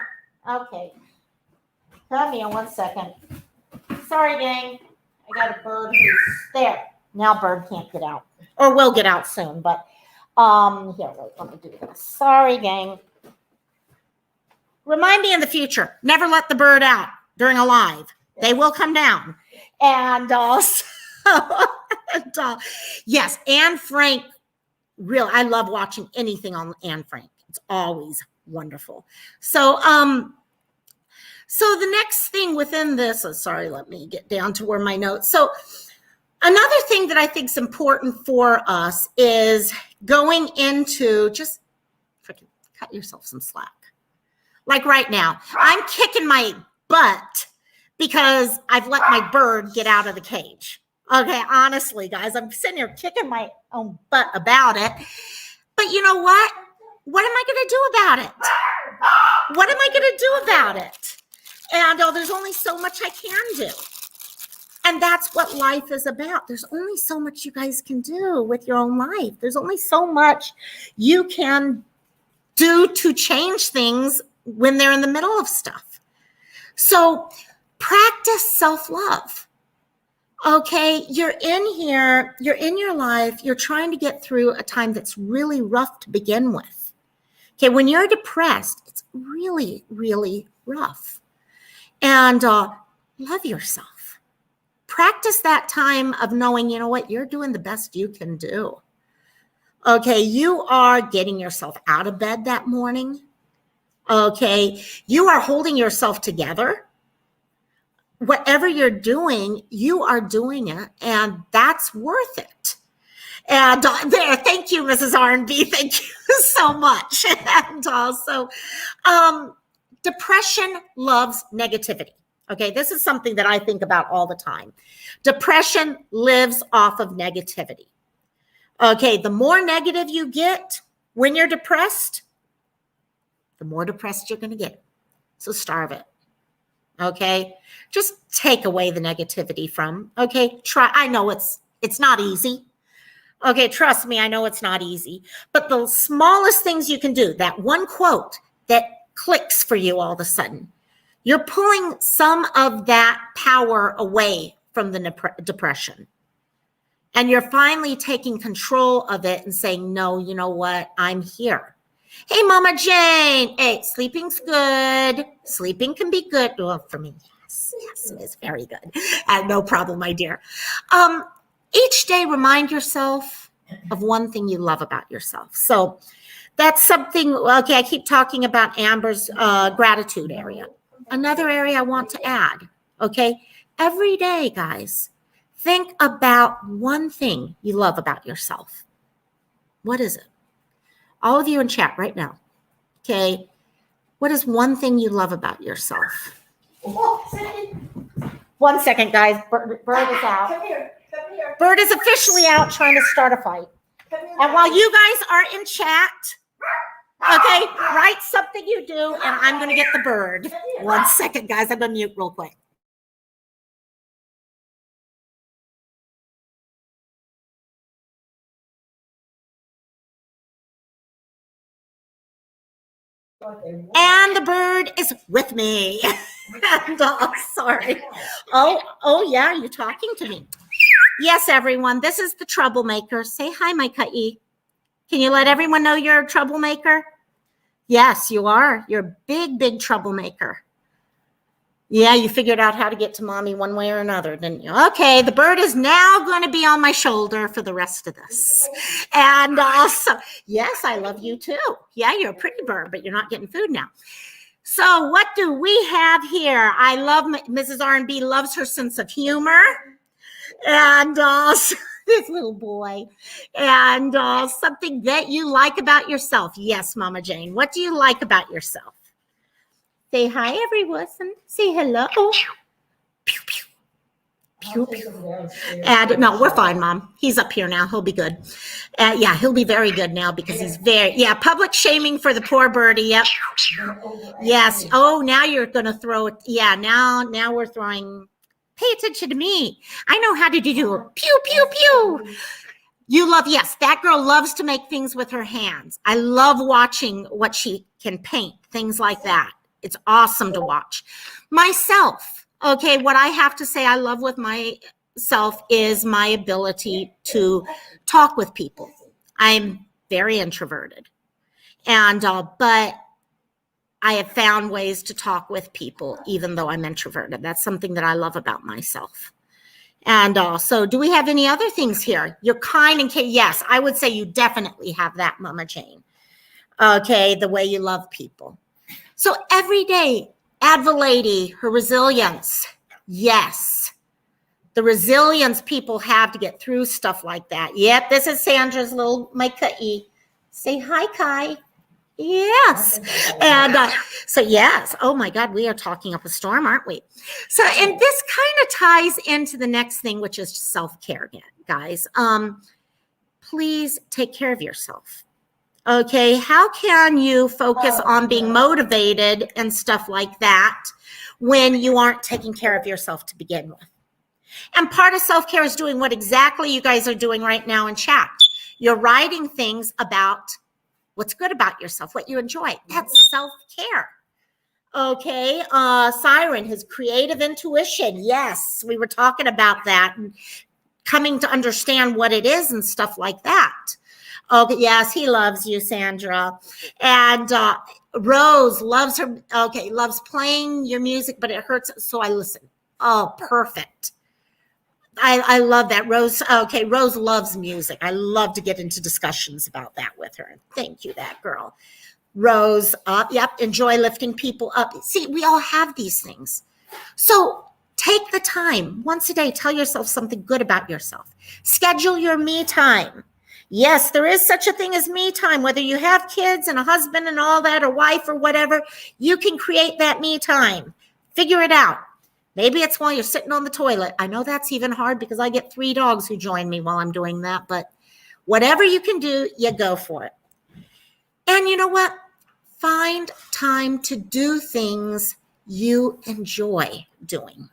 Okay. Come here 1 second. Sorry, gang. I got a bird who's there. Now bird can't get out. Or will get out soon, but here, wait, let me do this. Sorry, gang. Remind me in the future, never let the bird out during a live. They will come down. And also, yes, Anne Frank, I love watching anything on Anne Frank. It's always wonderful. So the next thing within this, let me get down to where my notes. So another thing that I think is important for us is going into just freaking cut yourself some slack. Like right now, I'm kicking my butt because I've let my bird get out of the cage. Okay, honestly, guys, I'm sitting here kicking my own butt about it. But you know what? what am I going to do about it? What am I going to do about it? And there's only so much I can do. And that's what life is about. There's only so much you guys can do with your own life. There's only so much you can do to change things when they're in the middle of stuff. So practice self-love. Okay, you're in here, you're in your life, you're trying to get through a time that's really rough to begin with. Okay, when you're depressed, it's really, really rough. And love yourself. Practice that time of knowing, you know what, you're doing the best you can do. Okay, you are getting yourself out of bed that morning. Okay, you are holding yourself together. Whatever you're doing, you are doing it, and that's worth it. And there, thank you, Mrs. R&B. Thank you so much. And also, depression loves negativity. Okay, this is something that I think about all the time. Depression lives off of negativity. Okay, the more negative you get when you're depressed, the more depressed you're going to get. So starve it. Okay, just take away the negativity from. Okay, try. I know it's not easy. Okay, trust me, I know it's not easy. But the smallest things you can do, that one quote that clicks for you all of a sudden, you're pulling some of that power away from the depression. And you're finally taking control of it and saying, no, you know what? I'm here. Hey, Mama Jane. Hey, sleeping's good. Sleeping can be good. Well, for me, yes, it is very good. No problem, my dear. Each day, remind yourself of one thing you love about yourself. So that's something, okay, I keep talking about Amber's gratitude area. Another area I want to add, okay? Every day, guys, think about one thing you love about yourself. What is it? All of you in chat right now, okay? What is one thing you love about yourself? 1 second, guys. Bird is out. Come here. Bird is officially out trying to start a fight. And while you guys are in chat, okay, write something you do, and I'm going to get the bird. 1 second, guys. I'm going to mute real quick. And the bird is with me. And, sorry. Oh, yeah, you're talking to me. Yes, everyone, this is the troublemaker. Say hi, my Kai. Can you let everyone know you're a troublemaker? Yes, you are. You're a big, big troublemaker. Yeah, you figured out how to get to mommy one way or another, didn't you? Okay, the bird is now going to be on my shoulder for the rest of this. And also, yes, I love you too. Yeah, you're a pretty bird, but you're not getting food now. So what do we have here? I love Mrs. R&B loves her sense of humor. And this little boy. And something that you like about yourself. Yes, Mama Jane. What do you like about yourself? Say hi, everyone. Say hello. Pew, pew. Pew, pew. And no, we're fine, Mom. He's up here now. He'll be good. Yeah, he'll be very good now because he's public shaming for the poor birdie. Yep. Yes. Oh, now you're going to throw it. Yeah, now we're throwing. Pay attention to me. I know how to do pew, pew, pew. You love, yes, that girl loves to make things with her hands. I love watching what she can paint, things like that. It's awesome to watch. Myself, okay, what I have to say I love with myself is my ability to talk with people. I'm very introverted. And, but I have found ways to talk with people, even though I'm introverted. That's something that I love about myself. And so do we have any other things here? You're kind and yes, I would say you definitely have that, Mama Jane. Okay, the way you love people. So every day, add the lady, her resilience. Yes, the resilience people have to get through stuff like that. Yep, this is Sandra's little, my Kai. Say hi, Kai. Yes. And so, yes. Oh, my God, we are talking up a storm, aren't we? So, and this kind of ties into the next thing, which is self-care, guys. Please take care of yourself. Okay, how can you focus on being motivated and stuff like that when you aren't taking care of yourself to begin with? And part of self-care is doing what exactly you guys are doing right now in chat. You're writing things about what's good about yourself, what you enjoy. That's self-care. Okay, Siren, his creative intuition. Yes, we were talking about that and coming to understand what it is and stuff like that. Okay, yes, he loves you, Sandra. And Rose loves her, okay, loves playing your music, but it hurts, so I listen. Oh, perfect. I love that. Rose, okay, Rose loves music. I love to get into discussions about that with her. Thank you, that girl. Rose, yep, enjoy lifting people up. See, we all have these things. So take the time once a day, tell yourself something good about yourself. Schedule your me time. Yes, there is such a thing as me time, whether you have kids and a husband and all that, or wife or whatever, you can create that me time. Figure it out. Maybe it's while you're sitting on the toilet. I know that's even hard because I get 3 dogs who join me while I'm doing that, but whatever you can do, you go for it. And you know what? Find time to do things you enjoy doing.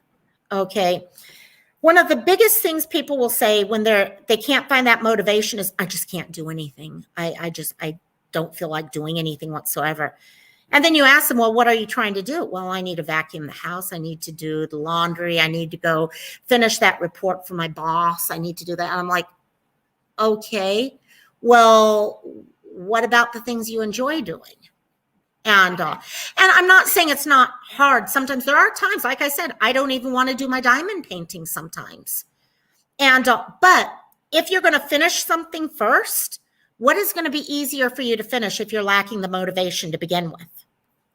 Okay. One of the biggest things people will say when they can't find that motivation is, I just can't do anything. I don't feel like doing anything whatsoever. And then you ask them, well, what are you trying to do? Well, I need to vacuum the house. I need to do the laundry. I need to go finish that report for my boss. I need to do that. And I'm like, okay, well, what about the things you enjoy doing? And I'm not saying it's not hard. Sometimes there are times, like I said, I don't even want to do my diamond painting sometimes. And but if you're going to finish something first, what is going to be easier for you to finish if you're lacking the motivation to begin with?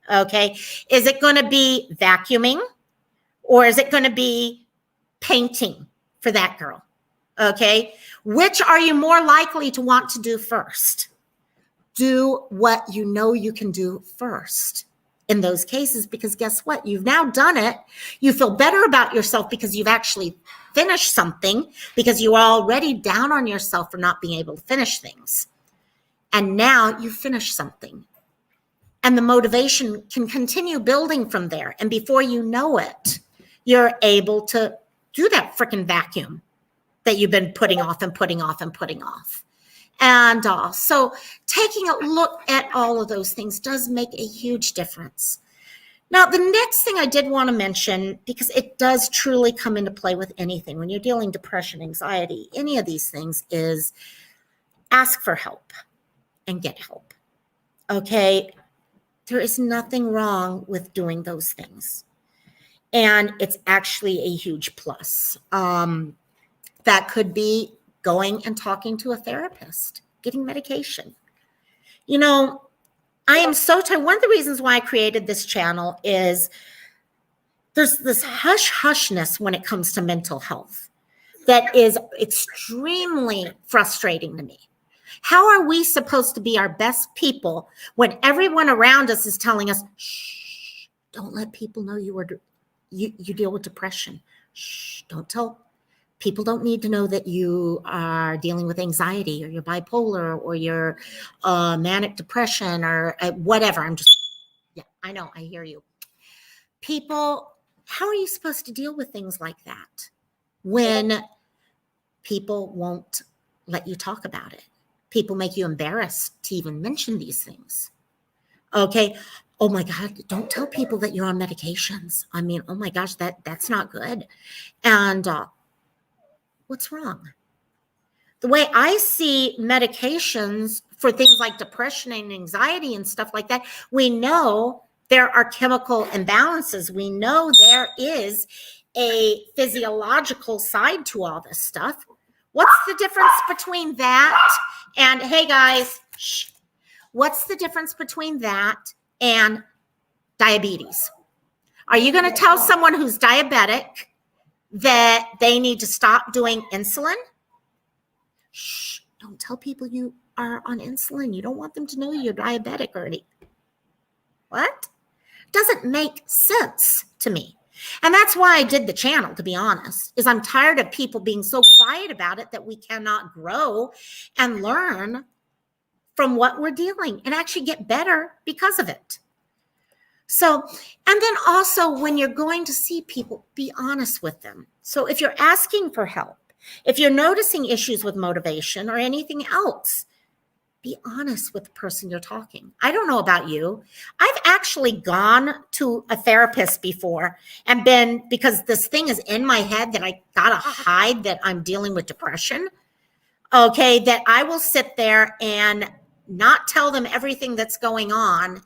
Okay, is it going to be vacuuming, or is it going to be painting for that girl? Okay, which are you more likely to want to do first? Do what you know you can do first in those cases, because guess what? You've now done it. You feel better about yourself because you've actually finished something, because you were already down on yourself for not being able to finish things. And now you finish something. And the motivation can continue building from there. And before you know it, you're able to do that freaking vacuum that you've been putting off and putting off and putting off. And so taking a look at all of those things does make a huge difference. Now, the next thing I did want to mention, because it does truly come into play with anything, when you're dealing depression, anxiety, any of these things, is ask for help and get help. Okay? There is nothing wrong with doing those things. And it's actually a huge plus. That could be going and talking to a therapist, getting medication. You know, I am so tired. One of the reasons why I created this channel is there's this hush-hushness when it comes to mental health that is extremely frustrating to me. How are we supposed to be our best people when everyone around us is telling us, shh, don't let people know you deal with depression. Shh, don't tell. People don't need to know that you are dealing with anxiety, or you're bipolar, or you're manic depression, or whatever. Yeah, I know, I hear you. People, how are you supposed to deal with things like that when people won't let you talk about it? People make you embarrassed to even mention these things. Okay. Oh my God, don't tell people that you're on medications. I mean, oh my gosh, that's not good. And what's wrong? The way I see medications for things like depression and anxiety and stuff like that, we know there are chemical imbalances. We know there is a physiological side to all this stuff. What's the difference between that and, hey guys, shh, what's the difference between that and diabetes? Are you going to tell someone who's diabetic that they need to stop doing insulin? Shh, don't tell people you are on insulin. You don't want them to know you're diabetic or anything. What? Doesn't make sense to me. And that's why I did the channel, to be honest, is I'm tired of people being so quiet about it that we cannot grow and learn from what we're dealing and actually get better because of it. So, and then also when you're going to see people, be honest with them. So if you're asking for help, if you're noticing issues with motivation or anything else, be honest with the person you're talking. I don't know about you. I've actually gone to a therapist before and been, because this thing is in my head that I gotta hide that I'm dealing with depression. Okay, that I will sit there and not tell them everything that's going on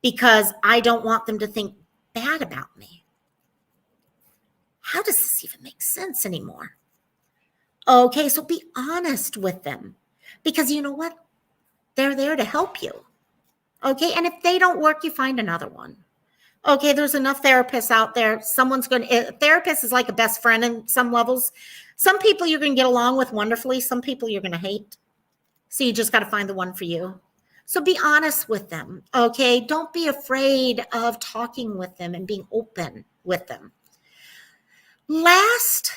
because I don't want them to think bad about me. How does this even make sense anymore? Okay, so be honest with them because you know what? They're there to help you. Okay, and if they don't work, you find another one. Okay, there's enough therapists out there. A therapist is like a best friend in some levels. Some people you're going to get along with wonderfully. Some people you're going to hate. So you just got to find the one for you. So be honest with them, okay? Don't be afraid of talking with them and being open with them. Last,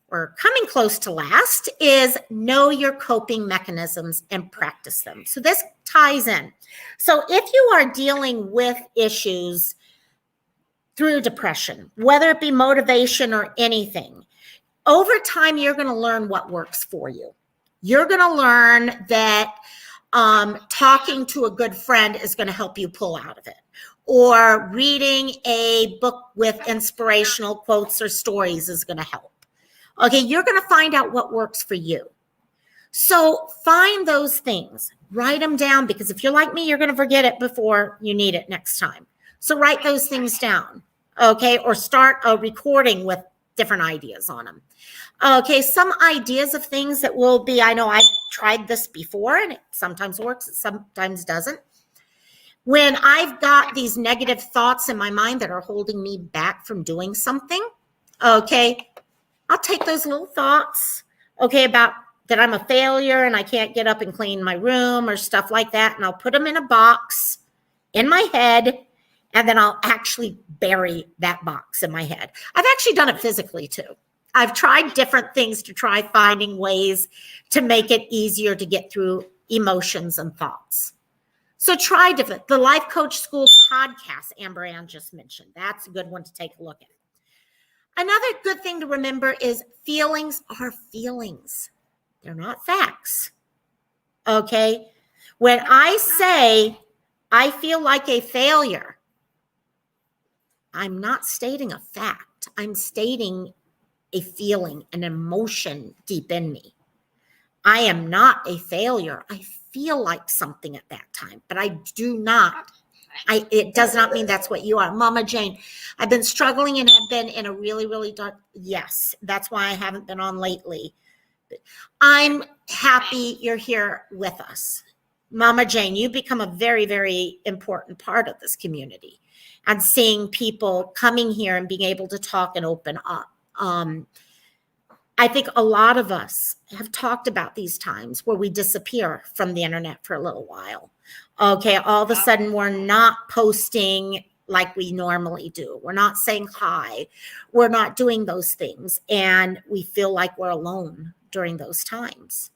or coming close to last, is know your coping mechanisms and practice them. So this ties in. So if you are dealing with issues through depression, whether it be motivation or anything, over time, you're going to learn what works for you. You're going to learn that talking to a good friend is going to help you pull out of it, or reading a book with inspirational quotes or stories is going to help. Okay, you're going to find out what works for you. So find those things, write them down, because if you're like me, you're going to forget it before you need it next time. So write those things down, okay, or start a recording with different ideas on them. Okay, some ideas of things that will be, I know I've tried this before and it sometimes works, it sometimes doesn't. When I've got these negative thoughts in my mind that are holding me back from doing something, okay, I'll take those little thoughts, okay, about that I'm a failure and I can't get up and clean my room or stuff like that, and I'll put them in a box in my head, and then I'll actually bury that box in my head. I've actually done it physically too. I've tried different things to try finding ways to make it easier to get through emotions and thoughts. So try different. The Life Coach School podcast, Amber Ann just mentioned. That's a good one to take a look at. Another good thing to remember is feelings are feelings. They're not facts. Okay? When I say I feel like a failure, I'm not stating a fact. I'm stating a feeling, an emotion deep in me. I am not a failure. I feel like something at that time, but I do not. It does not mean that's what you are. Mama Jane, I've been struggling and have been in a really, really dark. Yes, that's why I haven't been on lately. I'm happy you're here with us. Mama Jane, you become a very, very important part of this community, and seeing people coming here and being able to talk and open up. I think a lot of us have talked about these times where we disappear from the internet for a little while. Okay, all of a sudden we're not posting like we normally do. We're not saying hi. We're not doing those things. And we feel like we're alone during those times.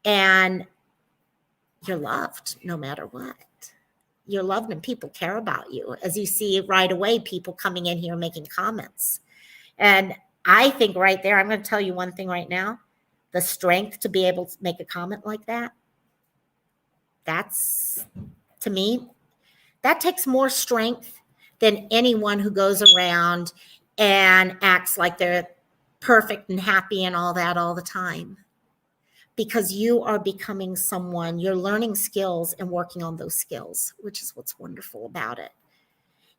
And you're loved no matter what. You're loved and people care about you. As you see right away, people coming in here making comments. And I think right there, I'm going to tell you one thing right now, the strength to be able to make a comment like that, that's, to me, that takes more strength than anyone who goes around and acts like they're perfect and happy and all that all the time. Because you are becoming someone, you're learning skills and working on those skills, which is what's wonderful about it.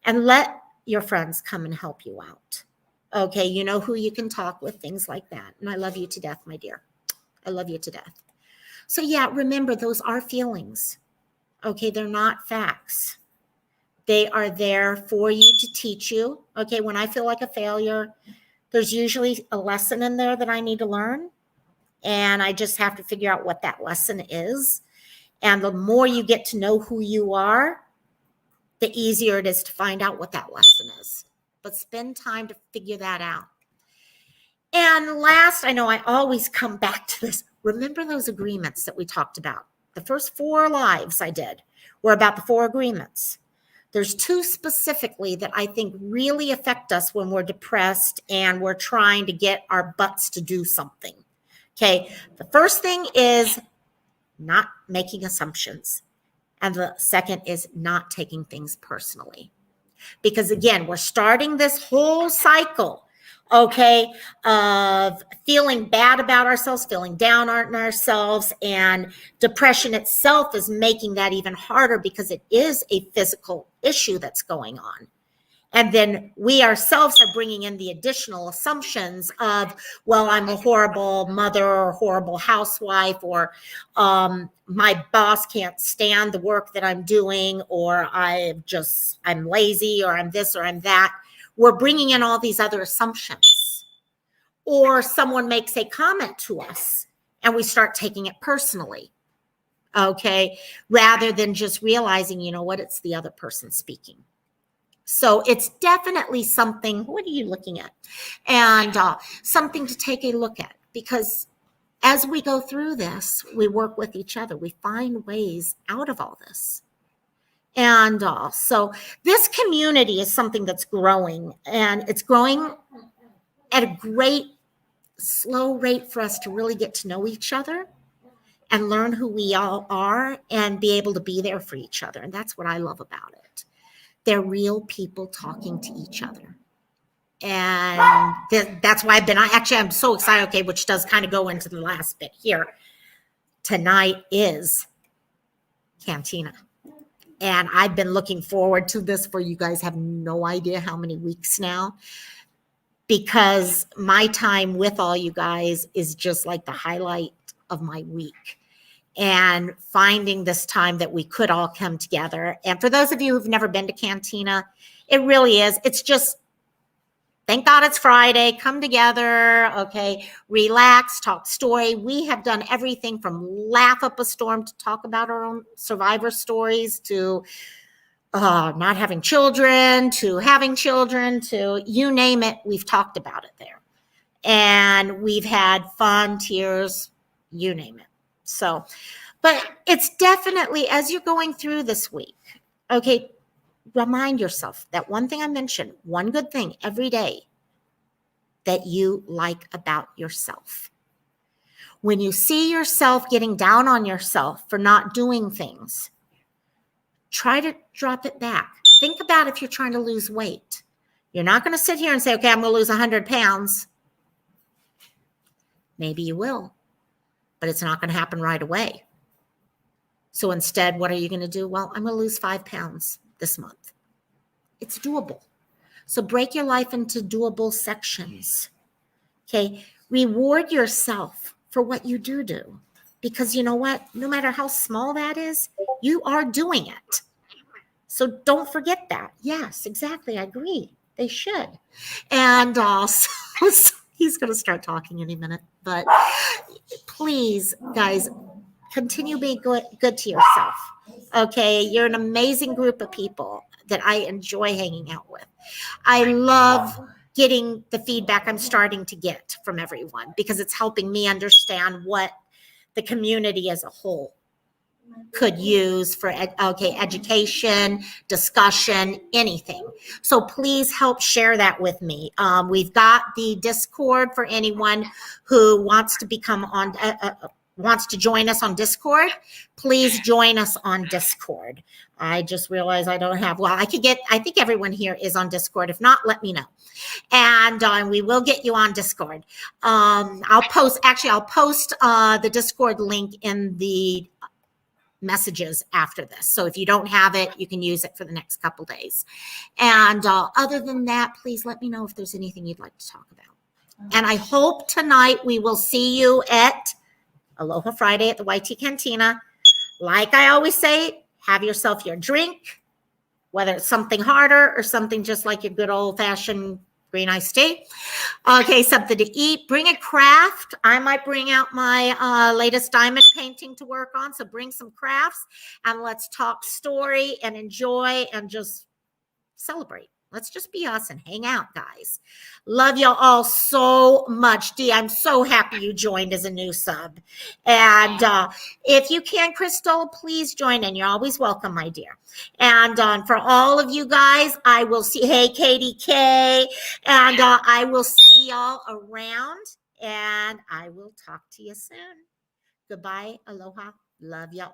And let your friends come and help you out. Okay, you know who you can talk with, things like that. And I love you to death, my dear. I love you to death. So yeah, remember, those are feelings. Okay, they're not facts. They are there for you to teach you. Okay, when I feel like a failure, there's usually a lesson in there that I need to learn. And I just have to figure out what that lesson is. And the more you get to know who you are, the easier it is to find out what that lesson is. But spend time to figure that out. And last, I know I always come back to this. Remember those agreements that we talked about The first 4 lives I did were about the 4 agreements. There's 2 specifically that I think really affect us when we're depressed and we're trying to get our butts to do something. Okay. The first thing is not making assumptions. And the second is not taking things personally. Because again, we're starting this whole cycle, okay, of feeling bad about ourselves, feeling down on ourselves, and depression itself is making that even harder because it is a physical issue that's going on. And then we ourselves are bringing in the additional assumptions of, well, I'm a horrible mother or horrible housewife, or my boss can't stand the work that I'm doing, or I'm lazy, or I'm this, or I'm that. We're bringing in all these other assumptions. Or someone makes a comment to us and we start taking it personally. Okay. Rather than just realizing, you know what, it's the other person speaking. So it's definitely something, what are you looking at? And something to take a look at, because as we go through this, we work with each other. We find ways out of all this. And so this community is something that's growing, and it's growing at a great slow rate for us to really get to know each other and learn who we all are and be able to be there for each other. And that's what I love about it. They're real people talking to each other. And that's why I'm so excited, okay, which does kind of go into the last bit here. Tonight is Cantina. And I've been looking forward to this for, you guys have no idea how many weeks now, because my time with all you guys is just like the highlight of my week. And finding this time that we could all come together. And for those of you who've never been to Cantina, it really is. It's just, thank God it's Friday. Come together, okay, relax, talk story. We have done everything from laugh up a storm to talk about our own survivor stories to not having children, to having children, to you name it, we've talked about it there. And we've had fun, tears, you name it. So, but it's definitely, as you're going through this week, okay, remind yourself that one thing I mentioned, one good thing every day that you like about yourself. When you see yourself getting down on yourself for not doing things, try to drop it back. Think about if you're trying to lose weight. You're not going to sit here and say, okay, I'm going to lose 100 pounds. Maybe you will, but it's not going to happen right away. So instead, what are you going to do? Well, I'm going to lose 5 pounds this month. It's doable. So break your life into doable sections. Okay. Reward yourself for what you do. Because you know what? No matter how small that is, you are doing it. So don't forget that. Yes, exactly. I agree. They should. And also, he's going to start talking any minute. But please, guys, continue being good to yourself. Okay. You're an amazing group of people that I enjoy hanging out with. I love getting the feedback I'm starting to get from everyone because it's helping me understand what the community as a whole could use for education, discussion, anything. So please help share that with me. We've got the Discord for anyone who wants to become on wants to join us on Discord. Please join us on Discord. I just realized I don't have, I think everyone here is on Discord. If not, let me know. And we will get you on Discord. I'll post the Discord link in the messages after this. So if you don't have it, you can use it for the next couple days. And other than that, please let me know if there's anything you'd like to talk about. And I hope tonight we will see you at Aloha Friday at the YT Cantina. Like I always say, have yourself your drink, whether it's something harder or something just like your good old-fashioned green iced tea. Okay, something to eat. Bring a craft. I might bring out my latest diamond painting to work on, so bring some crafts, and let's talk story and enjoy and just celebrate. Let's just be us and hang out, guys. Love y'all all so much. Dee, I'm so happy you joined as a new sub. And if you can, Crystal, please join in. You're always welcome, my dear. And for all of you guys, I will see, hey, Katie K, and I will see y'all around, and I will talk to you soon. Goodbye. Aloha. Love y'all.